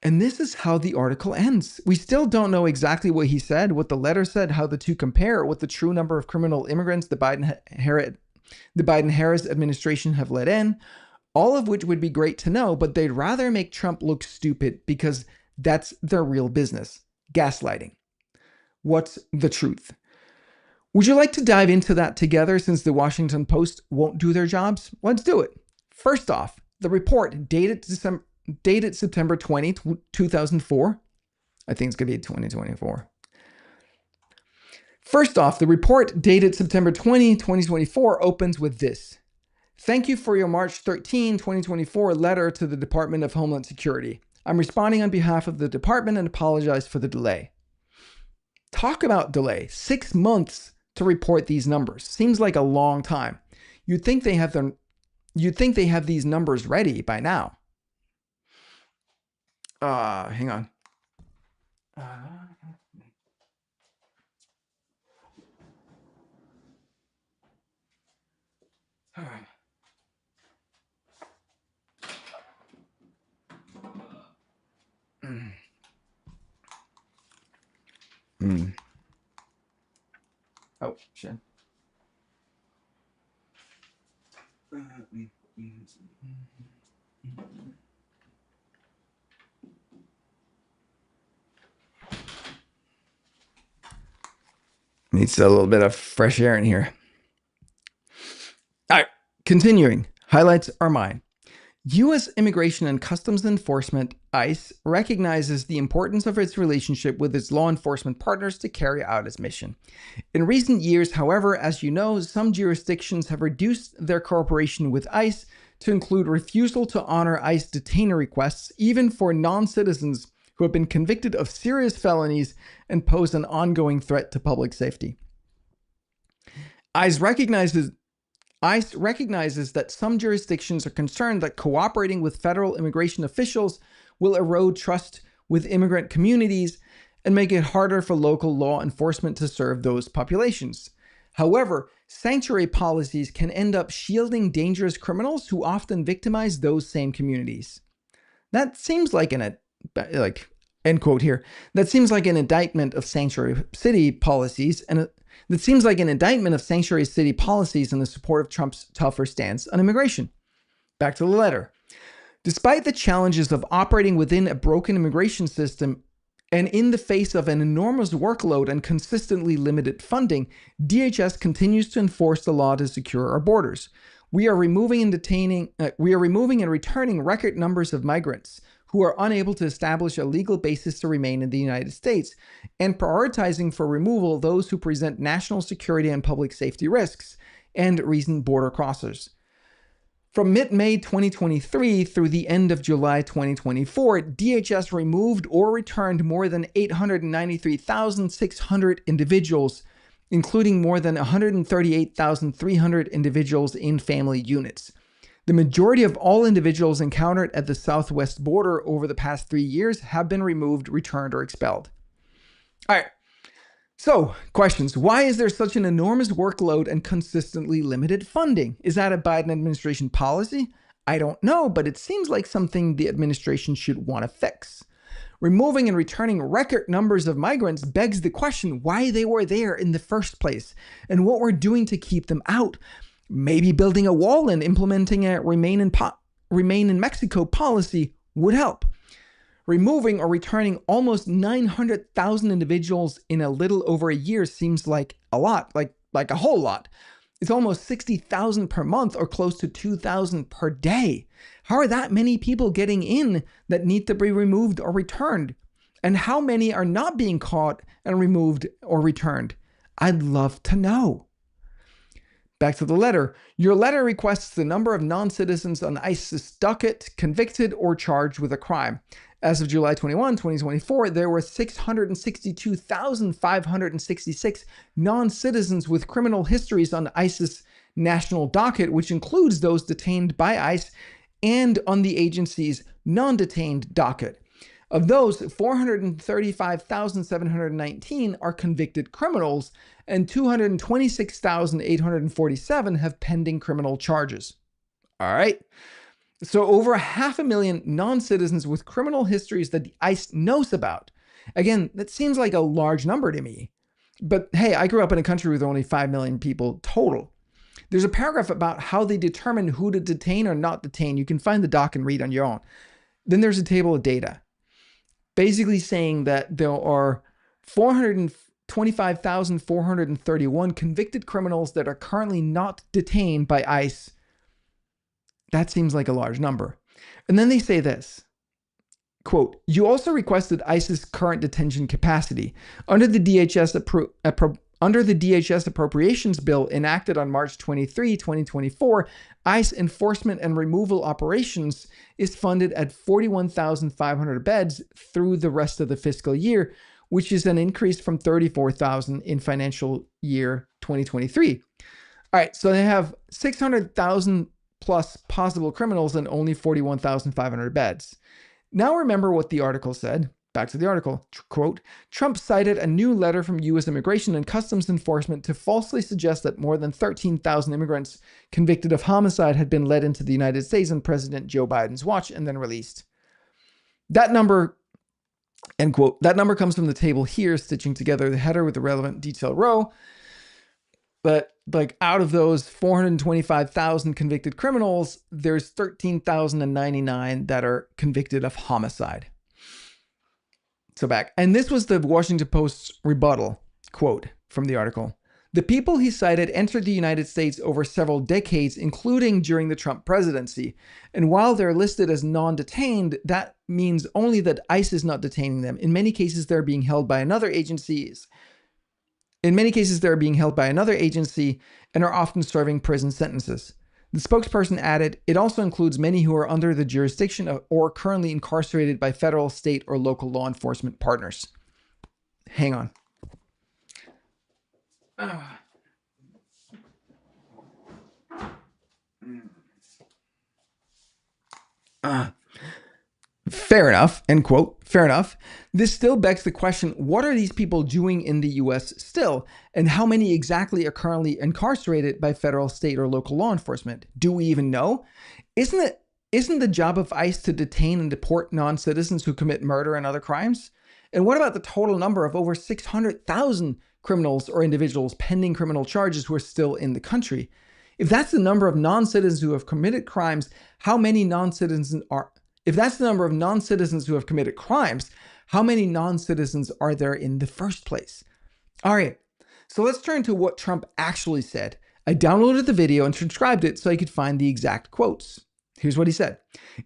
And this is how the article ends. We still don't know exactly what he said, what the letter said, how the two compare, what the true number of criminal immigrants the Biden-Harris administration have let in, all of which would be great to know, but they'd rather make Trump look stupid because that's their real business, gaslighting. What's the truth? Would you like to dive into that together since the Washington Post won't do their jobs? Let's do it. First off, the report dated September 20, 2004. I think it's going to be 2024. First off, the report dated September 20, 2024 opens with this. Thank you for your March 13, 2024 letter to the Department of Homeland Security. I'm responding on behalf of the department and apologize for the delay. Talk about delay. 6 months to report these numbers. Seems like a long time. You'd think they have these numbers ready by now. Hang on. All right. Oh, shit. Needs a little bit of fresh air in here. All right, continuing. Highlights are mine. U.S. Immigration and Customs Enforcement, ICE, recognizes the importance of its relationship with its law enforcement partners to carry out its mission. In recent years, however, as you know, some jurisdictions have reduced their cooperation with ICE to include refusal to honor ICE detainer requests, even for non-citizens who have been convicted of serious felonies and pose an ongoing threat to public safety. ICE recognizes that some jurisdictions are concerned that cooperating with federal immigration officials will erode trust with immigrant communities and make it harder for local law enforcement to serve those populations. However, sanctuary policies can end up shielding dangerous criminals who often victimize those same communities. That seems like end quote here. That seems like an indictment of sanctuary city policies and that seems like an indictment of sanctuary city policies in the support of Trump's tougher stance on immigration. Back to the letter. Despite the challenges of operating within a broken immigration system and in the face of an enormous workload and consistently limited funding, DHS continues to enforce the law to secure our borders. We are removing and returning record numbers of migrants who are unable to establish a legal basis to remain in the United States, and prioritizing for removal those who present national security and public safety risks and recent border crossers. From mid-May 2023 through the end of July 2024, DHS removed or returned more than 893,600 individuals, including more than 138,300 individuals in family units. The majority of all individuals encountered at the southwest border over the past 3 years have been removed, returned, or expelled. All right. So, questions. Why is there such an enormous workload and consistently limited funding? Is that a Biden administration policy? I don't know, but it seems like something the administration should want to fix. Removing and returning record numbers of migrants begs the question why they were there in the first place and what we're doing to keep them out. Maybe building a wall and implementing a remain in Mexico policy would help. Removing or returning almost 900,000 individuals in a little over a year seems like a lot, like a whole lot. It's almost 60,000 per month or close to 2,000 per day. How are that many people getting in that need to be removed or returned? And how many are not being caught and removed or returned? I'd love to know. Back to the letter. Your letter requests the number of non-citizens on ICE's docket convicted or charged with a crime. As of July 21, 2024, there were 662,566 non-citizens with criminal histories on ICE's national docket, which includes those detained by ICE, and on the agency's non-detained docket. Of those, 435,719 are convicted criminals, and 226,847 have pending criminal charges. All right. So over 500,000 non-citizens with criminal histories that the ICE knows about. Again, that seems like a large number to me. But hey, I grew up in a country with only 5 million people total. There's a paragraph about how they determine who to detain or not detain. You can find the doc and read on your own. Then there's a table of data, basically saying that there are 425,431 convicted criminals that are currently not detained by ICE. That seems like a large number. And then they say this, quote, you also requested ICE's current detention capacity. Under the DHS appropriations bill enacted on March 23, 2024, ICE enforcement and removal operations is funded at 41,500 beds through the rest of the fiscal year, which is an increase from 34,000 in financial year 2023. All right, so they have 600,000 plus possible criminals and only 41,500 beds. Now remember what the article said. Back to the article. Quote, Trump cited a new letter from U.S. Immigration and Customs Enforcement to falsely suggest that more than 13,000 immigrants convicted of homicide had been led into the United States on President Joe Biden's watch and then released. That number, end quote, that number comes from the table here, stitching together the header with the relevant detail row. But like out of those 425,000 convicted criminals, there's 13,099 that are convicted of homicide. So back. And this was the Washington Post's rebuttal quote from the article. The people he cited entered the United States over several decades, including during the Trump presidency. And while they're listed as non-detained, that means only that ICE is not detaining them. In many cases, they're being held by another agency and are often serving prison sentences. The spokesperson added, it also includes many who are under the jurisdiction of or currently incarcerated by federal, state, or local law enforcement partners. Hang on. Fair enough, end quote. Fair enough. This still begs the question, what are these people doing in the US still? And how many exactly are currently incarcerated by federal, state, or local law enforcement? Do we even know? Isn't the job of ICE to detain and deport non-citizens who commit murder and other crimes? And what about the total number of over 600,000 criminals or individuals pending criminal charges who are still in the country? If that's the number of non-citizens who have committed crimes, how many non-citizens are... If that's the number of non-citizens who have committed crimes, how many non-citizens are there in the first place? All right, so let's turn to what Trump actually said. I downloaded the video and transcribed it so I could find the exact quotes. Here's what he said.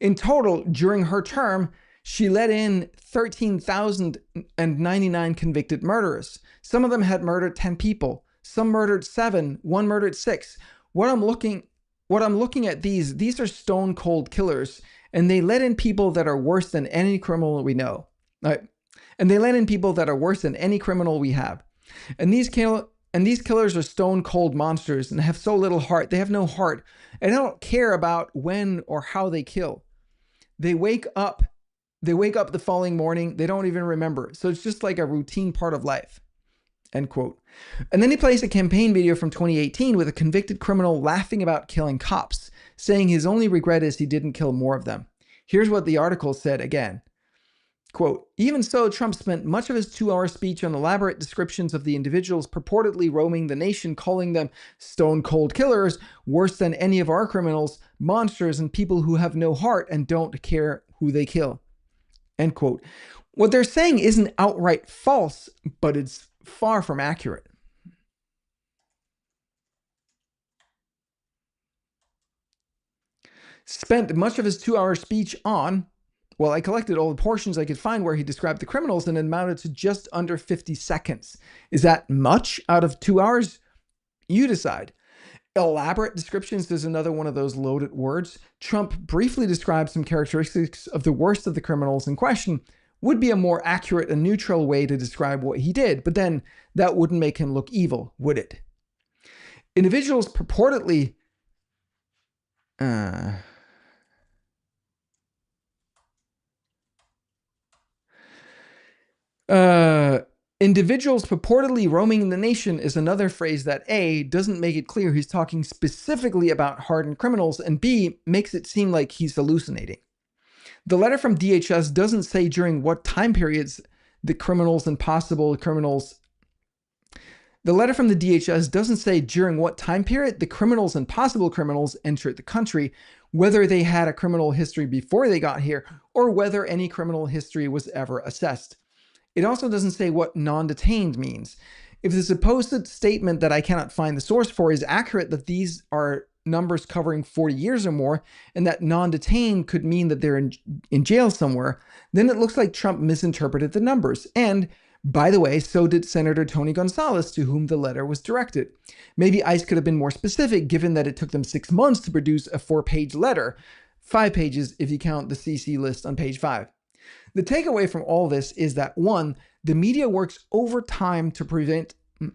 In total, during her term, she let in 13,099 convicted murderers. Some of them had murdered 10 people. Some murdered 7. One murdered 6. What I'm looking at these are stone cold killers, and they let in people that are worse than any criminal we know. Right? And they let in people that are worse than any criminal we have. And these killers are stone cold monsters and have so little heart. They have no heart. And they don't care about when or how they kill. They wake up the following morning. They don't even remember. So it's just like a routine part of life. End quote. And then he plays a campaign video from 2018 with a convicted criminal laughing about killing cops, saying his only regret is he didn't kill more of them. Here's what the article said again. Quote, even so, Trump spent much of his 2-hour speech on elaborate descriptions of the individuals purportedly roaming the nation, calling them stone cold killers, worse than any of our criminals, monsters, and people who have no heart and don't care who they kill. End quote. What they're saying isn't outright false, but it's far from accurate. Spent much of his 2-hour speech on... Well, I collected all the portions I could find where he described the criminals and it amounted to just under 50 seconds. Is that much out of 2 hours? You decide. Elaborate descriptions is another one of those loaded words. Trump briefly describes some characteristics of the worst of the criminals in question. Would be a more accurate and neutral way to describe what he did, but then that wouldn't make him look evil, would it? Individuals purportedly... individuals purportedly roaming the nation is another phrase that A, doesn't make it clear he's talking specifically about hardened criminals, and B, makes it seem like he's hallucinating. The letter from DHS doesn't say during what time periods the criminals and possible criminals... The letter from the DHS doesn't say during what time period the criminals and possible criminals entered the country, whether they had a criminal history before they got here, or whether any criminal history was ever assessed. It also doesn't say what non-detained means. If the supposed statement that I cannot find the source for is accurate, that these are numbers covering 40 years or more, and that non-detained could mean that they're in jail somewhere, then it looks like Trump misinterpreted the numbers. And, by the way, so did Senator Tony Gonzalez, to whom the letter was directed. Maybe ICE could have been more specific, given that it took them 6 months to produce a 4-page letter. 5 pages if you count the CC list on page 5. The takeaway from all this is that 1, the media works overtime to present a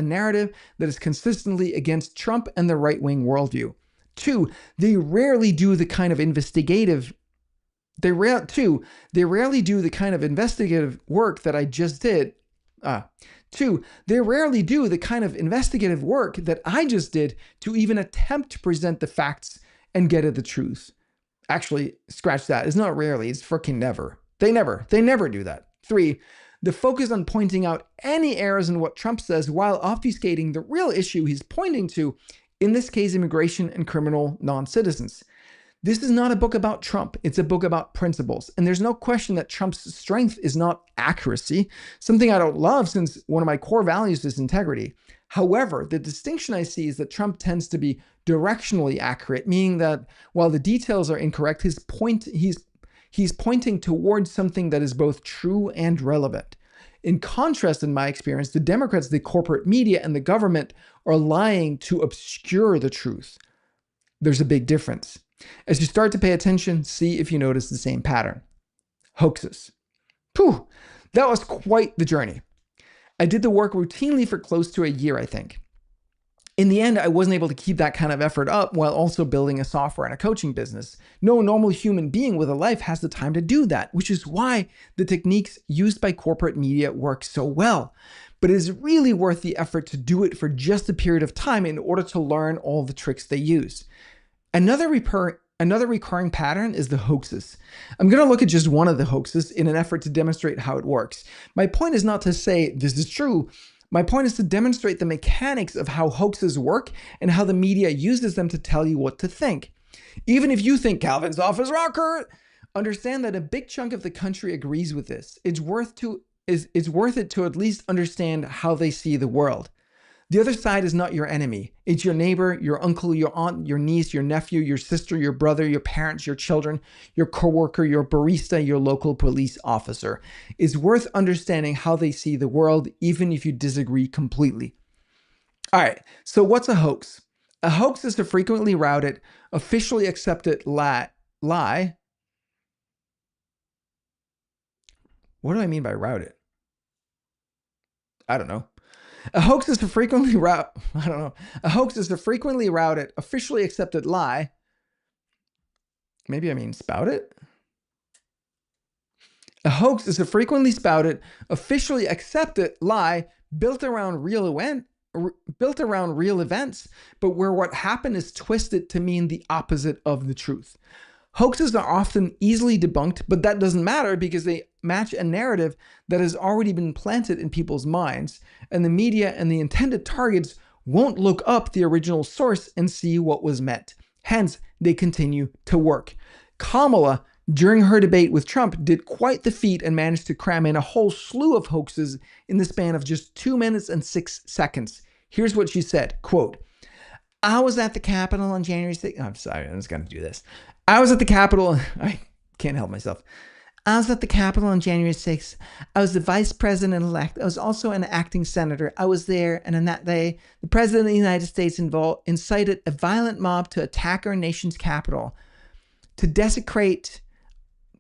narrative that is consistently against Trump and the right-wing worldview. 2, they rarely do the kind of investigative work that I just did. 2, they rarely do the kind of investigative work that I just did to even attempt to present the facts and get at the truth. Actually, scratch that. It's not rarely, it's freaking never. They never do that. 3, the focus on pointing out any errors in what Trump says while obfuscating the real issue he's pointing to, in this case, immigration and criminal non-citizens. This is not a book about Trump. It's a book about principles. And there's no question that Trump's strength is not accuracy, something I don't love since one of my core values is integrity. However, the distinction I see is that Trump tends to be directionally accurate, meaning that while the details are incorrect, he's pointing towards something that is both true and relevant. In contrast, in my experience, the Democrats, the corporate media, and the government are lying to obscure the truth. There's a big difference. As you start to pay attention, see if you notice the same pattern. Hoaxes. Phew, that was quite the journey. I did the work routinely for close to a year, I think. In the end, I wasn't able to keep that kind of effort up while also building a software and a coaching business. No normal human being with a life has the time to do that, which is why the techniques used by corporate media work so well. But it is really worth the effort to do it for just a period of time in order to learn all the tricks they use. Another recurring pattern is the hoaxes. I'm going to look at just one of the hoaxes in an effort to demonstrate how it works. My point is not to say this is true. My point is to demonstrate the mechanics of how hoaxes work and how the media uses them to tell you what to think. Even if you think Calvin's off his rocker, understand that a big chunk of the country agrees with this. It's worth it to at least understand how they see the world. The other side is not your enemy. It's your neighbor, your uncle, your aunt, your niece, your nephew, your sister, your brother, your parents, your children, your coworker, your barista, your local police officer. It's worth understanding how they see the world, even if you disagree completely. All right, so what's a hoax? A hoax is a frequently routed, officially accepted lie. What do I mean by routed? I don't know. A hoax is a frequently routed, officially accepted lie. Maybe I mean spouted? A hoax is a frequently spouted, officially accepted lie built around real events, but where what happened is twisted to mean the opposite of the truth. Hoaxes are often easily debunked, but that doesn't matter because they match a narrative that has already been planted in people's minds, and the media and the intended targets won't look up the original source and see what was meant. Hence, they continue to work. Kamala, during her debate with Trump, did quite the feat and managed to cram in a whole slew of hoaxes in the span of just 2 minutes and 6 seconds. Here's what she said, quote, I was at the Capitol on January 6th. I'm sorry, I'm just going to do this. I was at the Capitol. I can't help myself. I was at the Capitol on January 6th. I was the vice president-elect. I was also an acting senator. I was there, and on that day, the president of the United States incited a violent mob to attack our nation's capital, to desecrate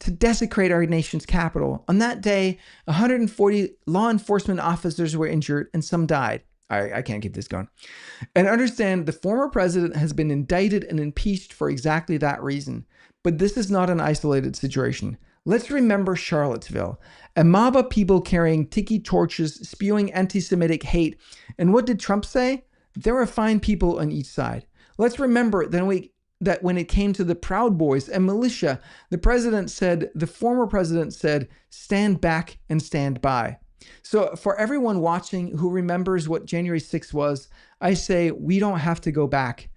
our nation's capital. On that day, 140 law enforcement officers were injured, and some died. I can't keep this going. And understand the former president has been indicted and impeached for exactly that reason. But this is not an isolated situation. Let's remember Charlottesville, a mob of people carrying tiki torches, spewing anti-Semitic hate. And what did Trump say? There were fine people on each side. Let's remember that when it came to the Proud Boys and militia, the former president said, stand back and stand by. So for everyone watching who remembers what January 6th was, I say we don't have to go back.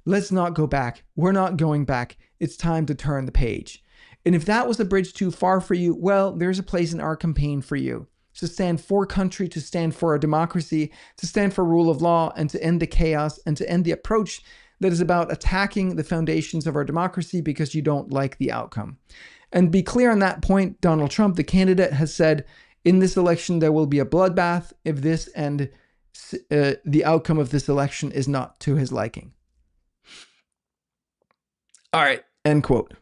Let's not go back. We're not going back. It's time to turn the page. And if that was a bridge too far for you, well, there's a place in our campaign for you. To stand for country, to stand for a democracy, to stand for rule of law, and to end the chaos, and to end the approach that is about attacking the foundations of our democracy because you don't like the outcome. And be clear on that point, Donald Trump, the candidate, has said, in this election, there will be a bloodbath if the outcome of this election is not to his liking. All right, end quote.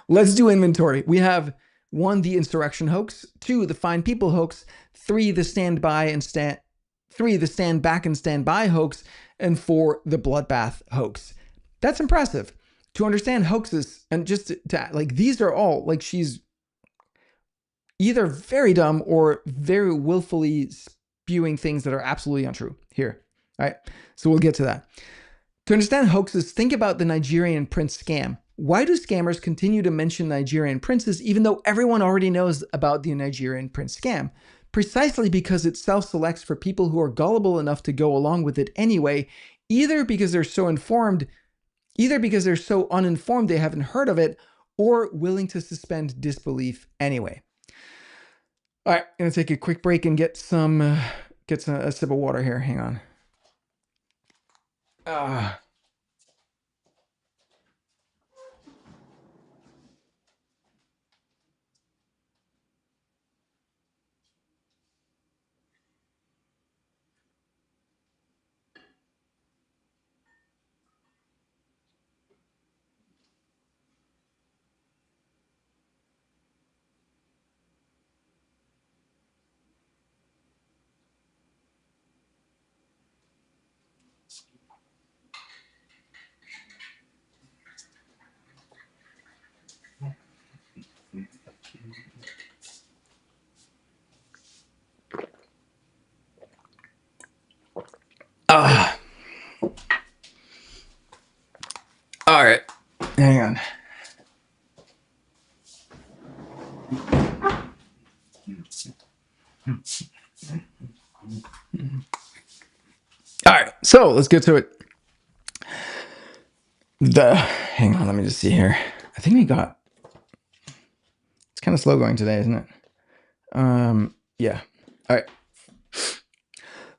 Let's do inventory. We have 1, the insurrection hoax, 2, the fine people hoax, 3, the stand back and stand by hoax, and 4, the bloodbath hoax. That's impressive. To understand hoaxes, and just to like, these are all like, she's either very dumb or very willfully spewing things that are absolutely untrue here. All right, so we'll get to that. To understand hoaxes, think about the Nigerian prince scam. Why do scammers continue to mention Nigerian princes even though everyone already knows about the Nigerian prince scam? Precisely because it self-selects for people who are gullible enough to go along with it anyway, either because they're so uninformed they haven't heard of it, or willing to suspend disbelief anyway. All right, I'm gonna take a quick break and get a sip of water here. Hang on. All right, so let's get to it. Hang on, let me just see here. I think we got. It's kind of slow going today, isn't it? Yeah. All right.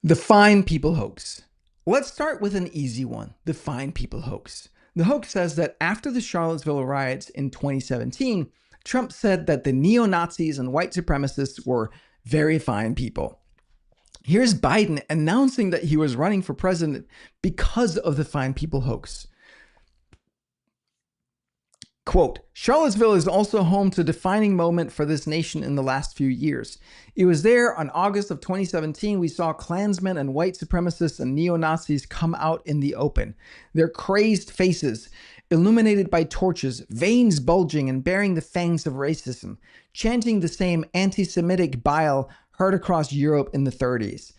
The Fine People hoax. Let's start with an easy one. The Fine People hoax. The hoax says that after the Charlottesville riots in 2017, Trump said that the neo-Nazis and white supremacists were very fine people. Here's Biden announcing that he was running for president because of the Fine People hoax. Quote, Charlottesville is also home to a defining moment for this nation in the last few years. It was there on August of 2017 we saw Klansmen and white supremacists and neo-Nazis come out in the open. Their crazed faces, illuminated by torches, veins bulging and bearing the fangs of racism, chanting the same anti-Semitic bile heard across Europe in the 30s.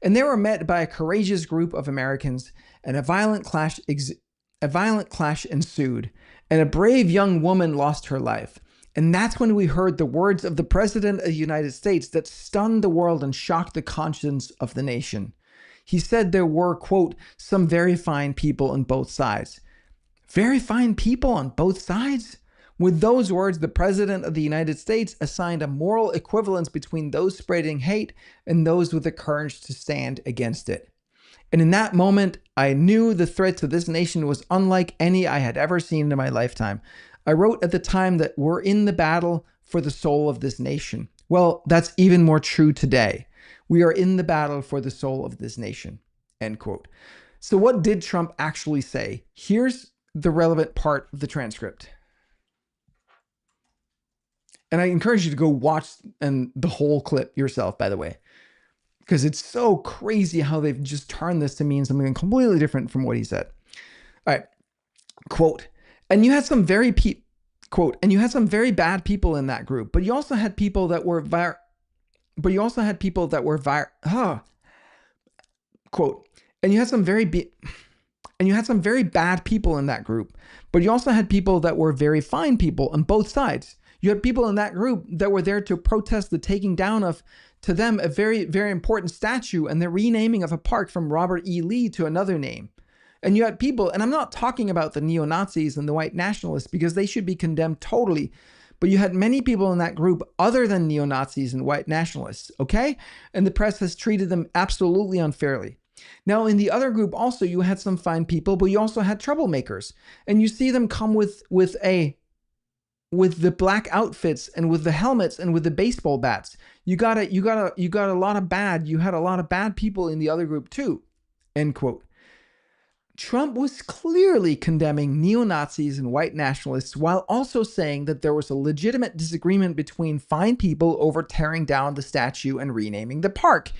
And they were met by a courageous group of Americans, and a violent clash ensued, and a brave young woman lost her life. And that's when we heard the words of the President of the United States that stunned the world and shocked the conscience of the nation. He said there were, quote, some very fine people on both sides. Very fine people on both sides? With those words, the President of the United States assigned a moral equivalence between those spreading hate and those with the courage to stand against it. And in that moment, I knew the threat to this nation was unlike any I had ever seen in my lifetime. I wrote at the time that we're in the battle for the soul of this nation. Well, that's even more true today. We are in the battle for the soul of this nation. End quote. So what did Trump actually say? Here's the relevant part of the transcript. And I encourage you to go watch the whole clip yourself, by the way, because it's so crazy how they've just turned this to mean something completely different from what he said. All right, quote, and you had some very bad people in that group, but you also had people that were quote, and you had some very bad people in that group, but you also had people that were very fine people on both sides. You had people in that group that were there to protest the taking down of, to them, a very, very important statue and the renaming of a park from Robert E. Lee to another name. And you had people, and I'm not talking about the neo-Nazis and the white nationalists because they should be condemned totally, but you had many people in that group other than neo-Nazis and white nationalists, okay? And the press has treated them absolutely unfairly. Now, in the other group also, you had some fine people, but you also had troublemakers. And you see them come with the black outfits and with the helmets and with the baseball bats. You had a lot of bad people in the other group too. End quote. Trump was clearly condemning neo-Nazis and white nationalists while also saying that there was a legitimate disagreement between fine people over tearing down the statue and renaming the park.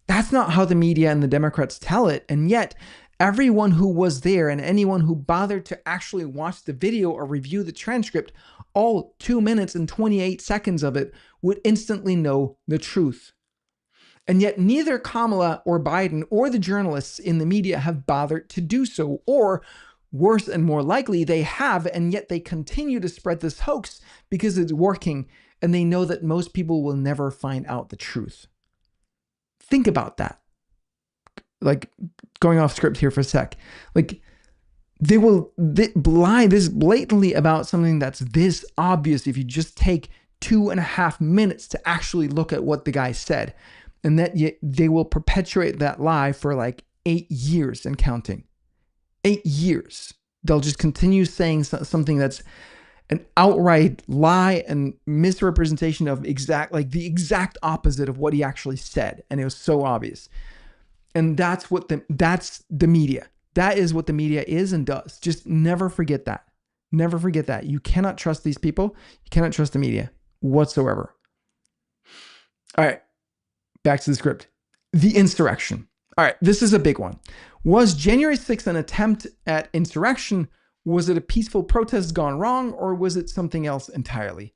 That's not how the media and the Democrats tell it, and yet everyone who was there and anyone who bothered to actually watch the video or review the transcript, all 2 minutes and 28 seconds of it, would instantly know the truth. And yet neither Kamala or Biden or the journalists in the media have bothered to do so, or worse and more likely, they have, and yet they continue to spread this hoax because it's working and they know that most people will never find out the truth. Think about that. Like, going off script here for a sec. Like, they will lie this blatantly about something that's this obvious if you just take 2.5 minutes to actually look at what the guy said. And that they will perpetuate that lie for like 8 years and counting. 8 years. They'll just continue saying something that's an outright lie and misrepresentation of the exact opposite of what he actually said. And it was so obvious. And that's the media. That is what the media is and does. Just never forget that. Never forget that. You cannot trust these people. You cannot trust the media whatsoever. All right. Back to the script. The insurrection. All right. This is a big one. Was January 6th an attempt at insurrection? Was it a peaceful protest gone wrong, or was it something else entirely?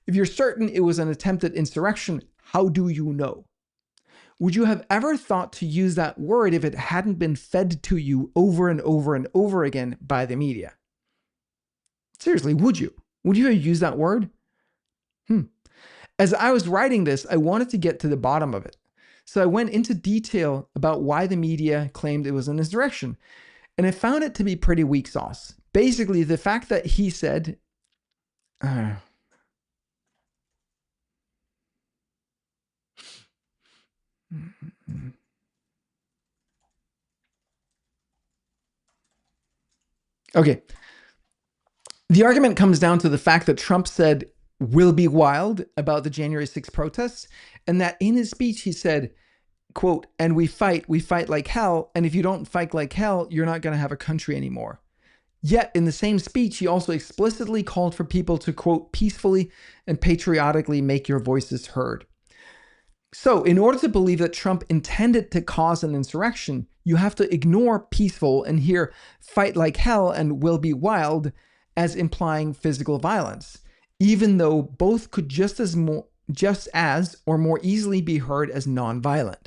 If you're certain it was an attempt at insurrection, how do you know? Would you have ever thought to use that word if it hadn't been fed to you over and over and over again by the media? Seriously, would you? Would you have used that word? As I was writing this, I wanted to get to the bottom of it. So I went into detail about why the media claimed it was an insurrection. And I found it to be pretty weak sauce. Basically, the fact that he said, okay, the argument comes down to the fact that Trump said, "will be wild" about the January 6th protests, and that in his speech he said, quote, "and we fight like hell, and if you don't fight like hell, you're not going to have a country anymore." Yet in the same speech, he also explicitly called for people to, quote, "peacefully and patriotically make your voices heard." So in order to believe that Trump intended to cause an insurrection, you have to ignore peaceful and hear "fight like hell" and "will be wild" as implying physical violence, even though both could just as or more easily be heard as nonviolent.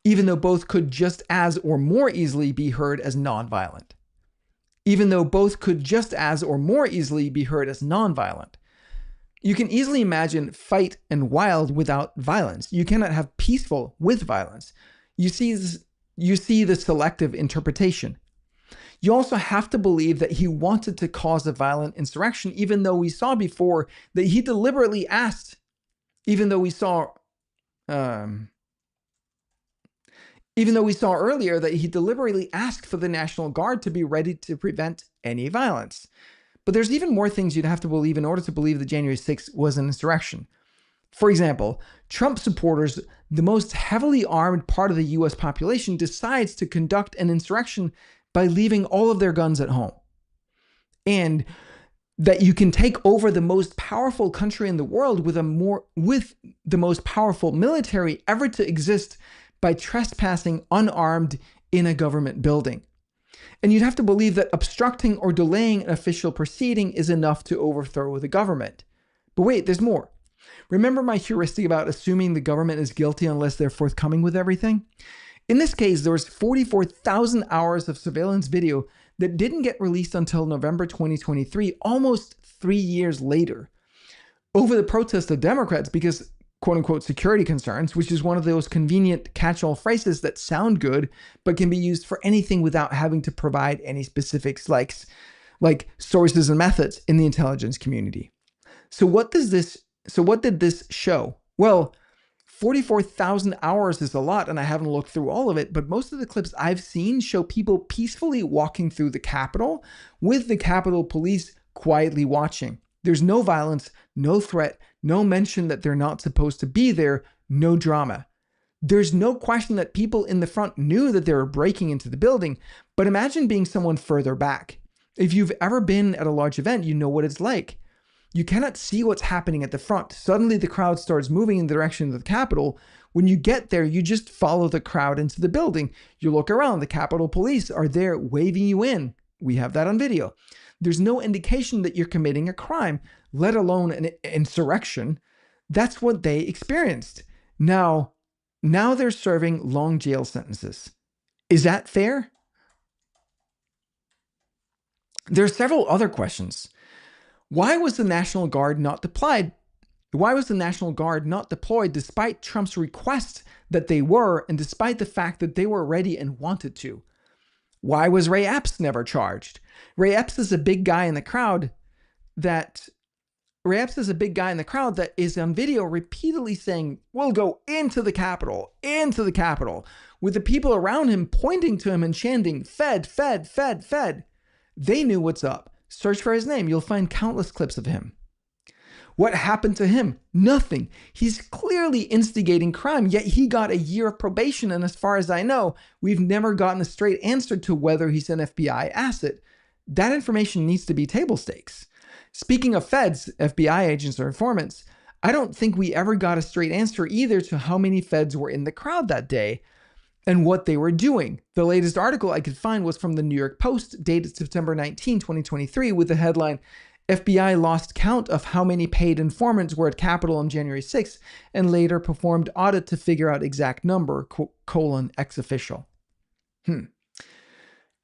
Even though both could just as or more easily be heard as nonviolent. Even though both could just as or more easily be heard as nonviolent. You can easily imagine fight and wild without violence. You cannot have peaceful with violence. You see the selective interpretation. You also have to believe that he wanted to cause a violent insurrection, even though we saw before that he deliberately asked, even though we saw earlier that he deliberately asked for the National Guard to be ready to prevent any violence. But there's even more things you'd have to believe in order to believe that January 6th was an insurrection. For example, Trump supporters, the most heavily armed part of the US population, decides to conduct an insurrection by leaving all of their guns at home. And that you can take over the most powerful country in the world with the most powerful military ever to exist by trespassing unarmed in a government building. And you'd have to believe that obstructing or delaying an official proceeding is enough to overthrow the government. But wait, there's more. Remember my heuristic about assuming the government is guilty unless they're forthcoming with everything? In this case, there was 44,000 hours of surveillance video that didn't get released until November 2023, almost 3 years later, over the protest of Democrats because, quote-unquote, security concerns, which is one of those convenient catch-all phrases that sound good, but can be used for anything without having to provide any specifics like sources and methods in the intelligence community. So what did this show? Well, 44,000 hours is a lot, and I haven't looked through all of it, but most of the clips I've seen show people peacefully walking through the Capitol with the Capitol Police quietly watching. There's no violence, no threat, no mention that they're not supposed to be there, no drama. There's no question that people in the front knew that they were breaking into the building, but imagine being someone further back. If you've ever been at a large event, you know what it's like. You cannot see what's happening at the front. Suddenly the crowd starts moving in the direction of the Capitol. When you get there, you just follow the crowd into the building. You look around, the Capitol Police are there waving you in. We have that on video. There's no indication that you're committing a crime, let alone an insurrection. That's what they experienced. Now they're serving long jail sentences. Is that fair? There are several other questions. Why was the National Guard not deployed? Why was the National Guard not deployed despite Trump's request that they were, and despite the fact that they were ready and wanted to? Why was Ray Epps never charged? Ray Epps is a big guy in the crowd that is on video repeatedly saying, "We'll go into the Capitol," with the people around him pointing to him and chanting, "Fed, Fed, Fed, Fed." They knew what's up. Search for his name. You'll find countless clips of him. What happened to him? Nothing. He's clearly instigating crime, yet he got a year of probation, and as far as I know, we've never gotten a straight answer to whether he's an FBI asset. That information needs to be table stakes. Speaking of feds, FBI agents or informants, I don't think we ever got a straight answer either to how many feds were in the crowd that day and what they were doing. The latest article I could find was from the New York Post, dated September 19, 2023, with the headline, "FBI lost count of how many paid informants were at Capitol on January 6th and later performed audit to figure out exact number, ex official."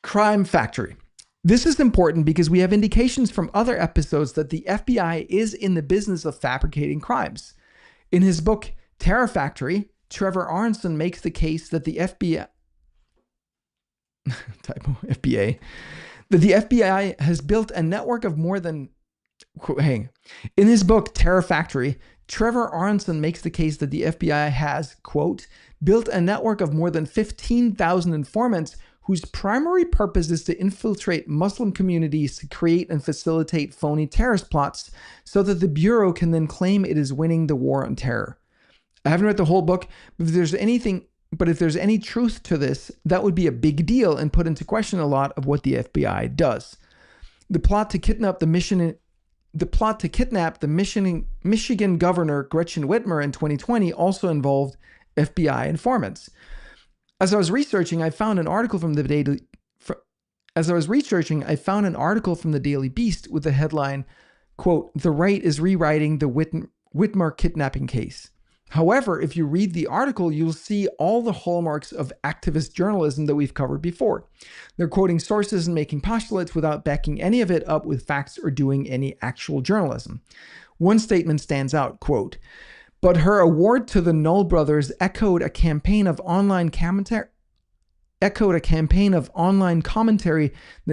Crime Factory. This is important because we have indications from other episodes that the FBI is in the business of fabricating crimes. In his book, Terror Factory, Trevor Aronson makes the case that the FBI, that the FBI has built a network of more than, in his book, Terror Factory, Trevor Aronson makes the case that the FBI has, quote, built a network of more than 15,000 informants whose primary purpose is to infiltrate Muslim communities to create and facilitate phony terrorist plots so that the Bureau can then claim it is winning the war on terror. I haven't read the whole book, but if there's any truth to this, that would be a big deal and put into question a lot of what the FBI does. The plot to kidnap the Michigan governor Gretchen Whitmer in 2020 also involved FBI informants. As I was researching, I found an article from the Daily Beast with the headline, quote, "The right is rewriting the Whitmer kidnapping case." However, if you read the article, you'll see all the hallmarks of activist journalism that we've covered before. They're quoting sources and making postulates without backing any of it up with facts or doing any actual journalism. One statement stands out, quote, "But her award to the Knoll brothers echoed a campaign of online commentary that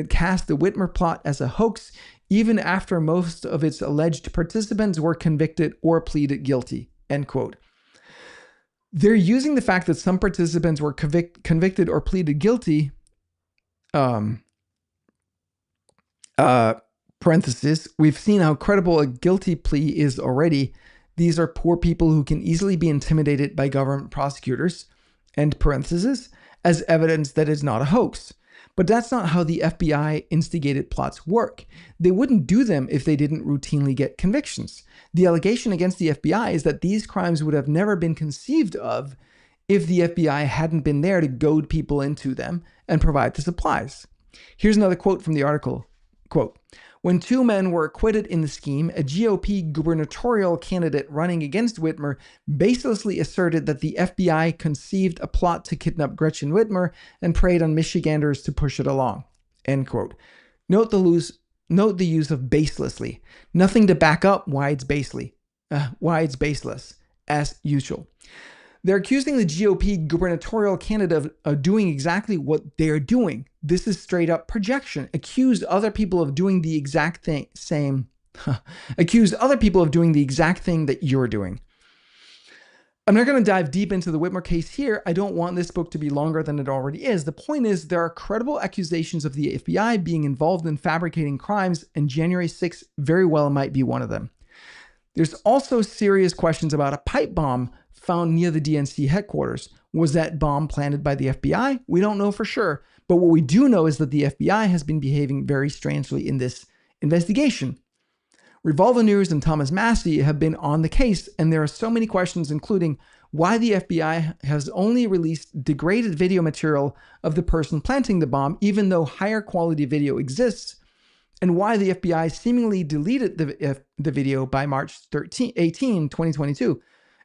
cast the Whitmer plot as a hoax, even after most of its alleged participants were convicted or pleaded guilty," end quote. They're using the fact that some participants were convicted or pleaded guilty, parenthesis, "We've seen how credible a guilty plea is already. These are poor people who can easily be intimidated by government prosecutors," end parenthesis, as evidence that it's not a hoax. But that's not how the FBI instigated plots work. They wouldn't do them if they didn't routinely get convictions. The allegation against the FBI is that these crimes would have never been conceived of if the FBI hadn't been there to goad people into them and provide the supplies. Here's another quote from the article. Quote, "When two men were acquitted in the scheme, a GOP gubernatorial candidate running against Whitmer baselessly asserted that the FBI conceived a plot to kidnap Gretchen Whitmer and preyed on Michiganders to push it along," end quote. Note the use of baselessly. Nothing to back up why it's baseless, as usual. They're accusing the GOP gubernatorial candidate of doing exactly what they're doing. This is straight up projection. Accuse other people of doing the exact thing that you're doing. I'm not going to dive deep into the Whitmer case here. I don't want this book to be longer than it already is. The point is, there are credible accusations of the FBI being involved in fabricating crimes, and January 6th very well might be one of them. There's also serious questions about a pipe bomb found near the DNC headquarters. Was that bomb planted by the FBI? We don't know for sure. But what we do know is that the FBI has been behaving very strangely in this investigation. Revolver News and Thomas Massey have been on the case, and there are so many questions, including why the FBI has only released degraded video material of the person planting the bomb, even though higher quality video exists, and why the FBI seemingly deleted the video by March 18, 2022.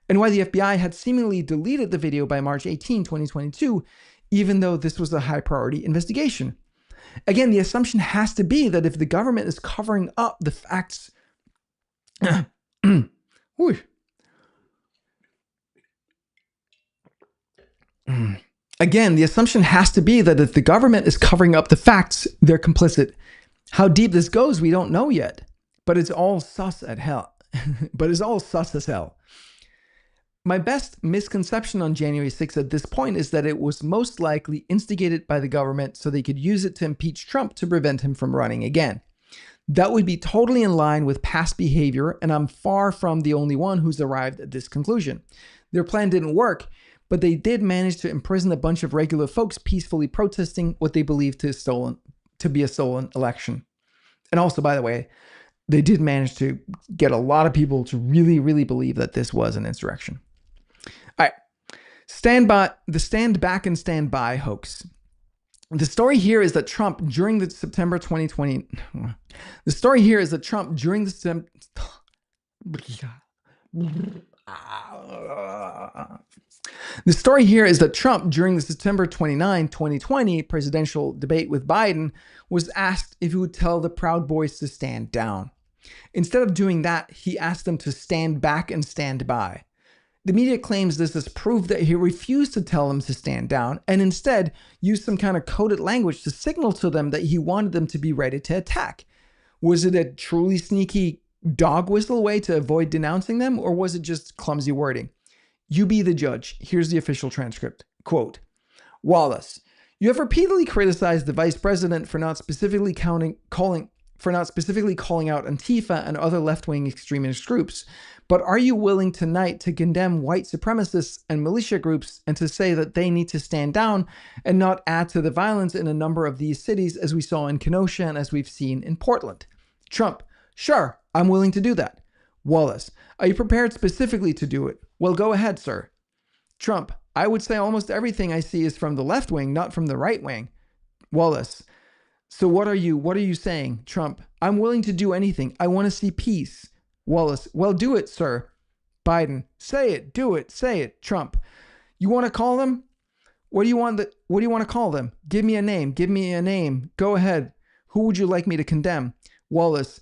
And why the FBI had seemingly deleted the video by March 18, 2022, even though this was a high priority investigation. Again, the assumption has to be that if the government is covering up the facts, Again, the assumption has to be that if the government is covering up the facts, they're complicit. How deep this goes, we don't know yet, but it's all sus as hell. My best misconception on January 6th at this point is that it was most likely instigated by the government so they could use it to impeach Trump to prevent him from running again. That would be totally in line with past behavior, and I'm far from the only one who's arrived at this conclusion. Their plan didn't work, but they did manage to imprison a bunch of regular folks peacefully protesting what they believed to be a stolen election. And also, by the way, they did manage to get a lot of people to really, really believe that this was an insurrection. All right. Stand back and stand by hoax. The story here is that Trump during the September 2020. The story here is that Trump during the The story here is that Trump, during the September 29, 2020 presidential debate with Biden, was asked if he would tell the Proud Boys to stand down. Instead of doing that, he asked them to stand back and stand by. The media claims this is proof that he refused to tell them to stand down and instead used some kind of coded language to signal to them that he wanted them to be ready to attack. Was it a truly sneaky dog whistle way to avoid denouncing them, or was it just clumsy wording? You be the judge. Here's the official transcript. Quote, Wallace, you have repeatedly criticized the vice president for not specifically calling out Antifa and other left-wing extremist groups. But are you willing tonight to condemn white supremacists and militia groups and to say that they need to stand down and not add to the violence in a number of these cities as we saw in Kenosha and as we've seen in Portland? Trump, sure, I'm willing to do that. Wallace, are you prepared specifically to do it? Well, go ahead, sir. Trump, I would say almost everything I see is from the left wing, not from the right wing. Wallace, so what are you saying? Trump, I'm willing to do anything. I want to see peace. Wallace, well, do it, sir. Biden, say it, do it, say it. Trump, you want to call them? What do you want to call them? Give me a name. Give me a name. Go ahead. Who would you like me to condemn? Wallace,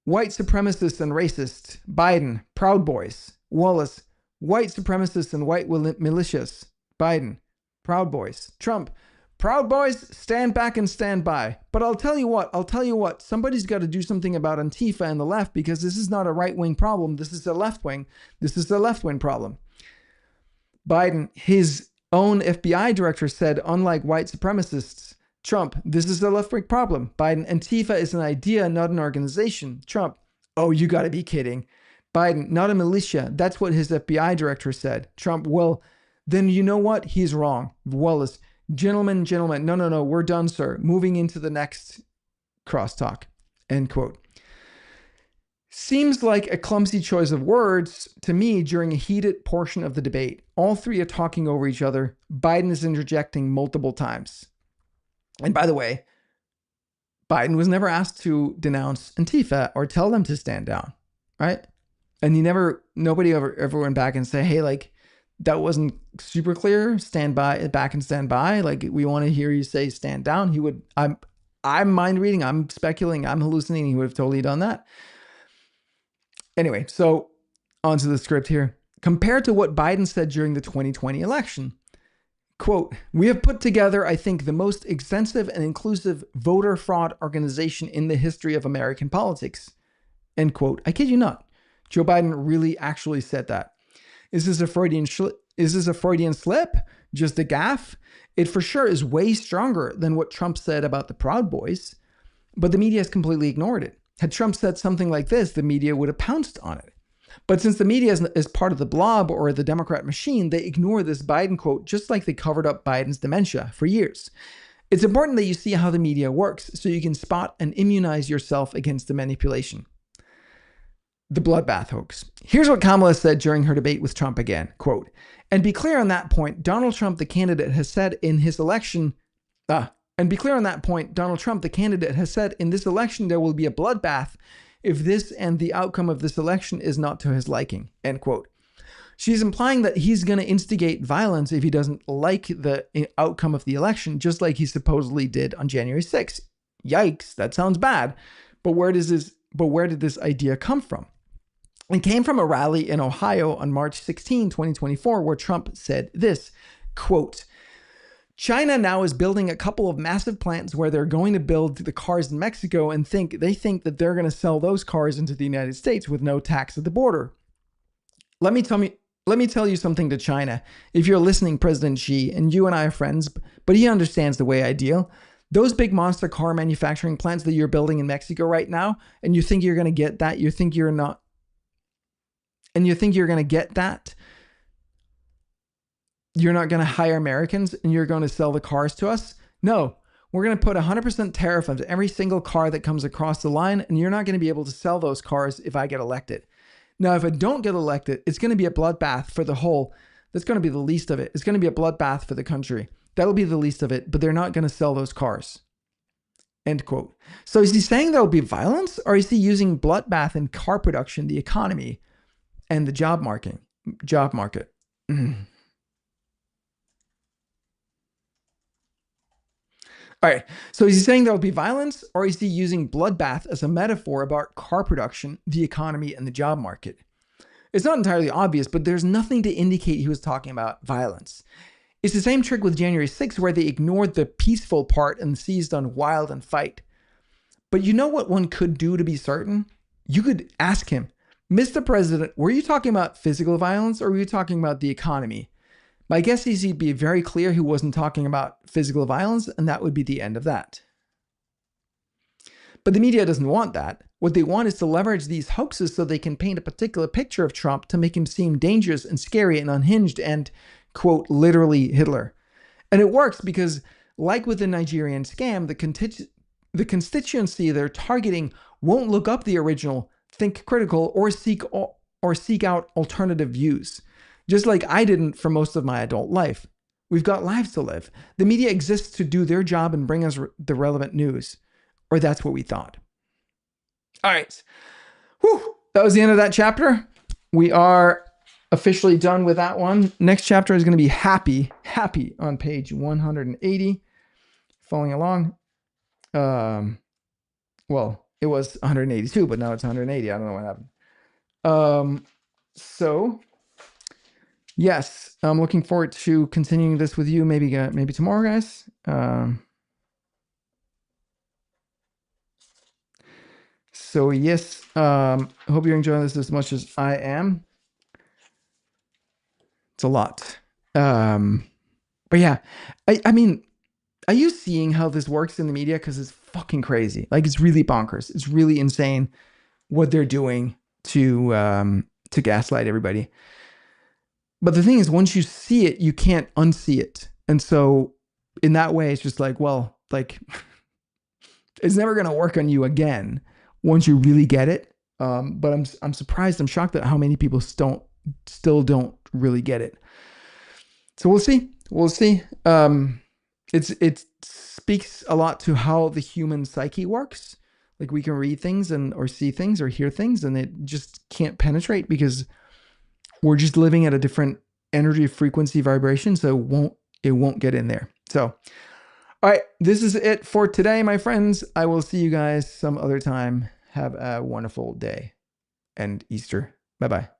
white supremacists and racists. Biden, Proud Boys. Wallace, white supremacists and white militias. Biden, Proud Boys. Trump, Proud Boys, stand back and stand by. But I'll tell you what, somebody's got to do something about Antifa and the left because this is not a right-wing problem. This is a left-wing problem. Biden, his own FBI director said, unlike white supremacists. Trump, this is a left-wing problem. Biden, Antifa is an idea, not an organization. Trump, oh, you got to be kidding. Biden, not a militia. That's what his FBI director said. Trump, well, then you know what? He's wrong. Wallace, gentlemen, no, we're done, sir. Moving into the next crosstalk. End quote. Seems like a clumsy choice of words to me during a heated portion of the debate. All three are talking over each other. Biden is interjecting multiple times. And by the way, Biden was never asked to denounce Antifa or tell them to stand down, right? And nobody ever went back and say, hey, like, that wasn't super clear. Stand back and stand by. Like, we want to hear you say stand down. He would, I'm mind reading. I'm speculating. I'm hallucinating. He would have totally done that. Anyway, so onto the script here. Compared to what Biden said during the 2020 election, quote, we have put together, I think, the most extensive and inclusive voter fraud organization in the history of American politics. End quote. I kid you not. Joe Biden really actually said that. Is this a Freudian slip? Just a gaffe? It for sure is way stronger than what Trump said about the Proud Boys, but the media has completely ignored it. Had Trump said something like this, the media would have pounced on it. But since the media is part of the blob or the Democrat machine, they ignore this Biden quote just like they covered up Biden's dementia for years. It's important that you see how the media works so you can spot and immunize yourself against the manipulation. The bloodbath hoax. Here's what Kamala said during her debate with Trump again, quote, and be clear on that point, Donald Trump, the candidate, has said in this election there will be a bloodbath if this and the outcome of this election is not to his liking, end quote. She's implying that he's going to instigate violence if he doesn't like the outcome of the election, just like he supposedly did on January 6th. Yikes, that sounds bad. But where did this idea come from? It came from a rally in Ohio on March 16, 2024, where Trump said this, quote, China now is building a couple of massive plants where they're going to build the cars in Mexico and they think that they're going to sell those cars into the United States with no tax at the border. Let me tell you something to China. If you're listening, President Xi, and you and I are friends, but he understands the way I deal. Those big monster car manufacturing plants that you're building in Mexico right now, and you think you're going to get that, you think you're not, and you think you're going to get that, you're not going to hire Americans and you're going to sell the cars to us? No, we're going to put 100% tariff on every single car that comes across the line, and you're not going to be able to sell those cars if I get elected. Now, if I don't get elected, it's going to be a bloodbath for the whole. That's going to be the least of it. It's going to be a bloodbath for the country. That'll be the least of it, but they're not going to sell those cars. End quote. So is he saying there will be violence, or is he using bloodbath in car production, the economy, and the job market? All right. So is he saying there will be violence, or is he using bloodbath as a metaphor about car production, the economy, and the job market? It's not entirely obvious, but there's nothing to indicate he was talking about violence. It's the same trick with January 6th, where they ignored the peaceful part and seized on wild and fight. But you know what one could do to be certain? You could ask him, Mr. President, were you talking about physical violence, or were you talking about the economy? My guess is he'd be very clear he wasn't talking about physical violence, and that would be the end of that. But the media doesn't want that. What they want is to leverage these hoaxes so they can paint a particular picture of Trump to make him seem dangerous and scary and unhinged and, quote, literally Hitler. And it works because, like with the Nigerian scam, the constituency they're targeting won't look up the original, think critical, or seek out alternative views. Just like I didn't for most of my adult life. We've got lives to live. The media exists to do their job and bring us the relevant news. Or that's what we thought. All right. Whew. That was the end of that chapter. We are officially done with that one. Next chapter is going to be happy on page 180. Following along. Well, it was 182, but now it's 180. I don't know what happened. So yes, I'm looking forward to continuing this with you. Maybe tomorrow, guys. So yes, I hope you're enjoying this as much as I am. It's a lot. But yeah, I mean, are you seeing how this works in the media? Because it's fucking crazy. Like, it's really bonkers. It's really insane what they're doing to gaslight everybody. But the thing is, once you see it, you can't unsee it. And so in that way, it's just like, well, like, it's never going to work on you again once you really get it. But I'm surprised. I'm shocked at how many people still don't really get it. So we'll see. We'll see. It speaks a lot to how the human psyche works. Like, we can read things or see things or hear things, and it just can't penetrate because we're just living at a different energy, frequency, vibration. So it won't get in there. So, all right, this is it for today, my friends. I will see you guys some other time. Have a wonderful day and Easter. Bye-bye.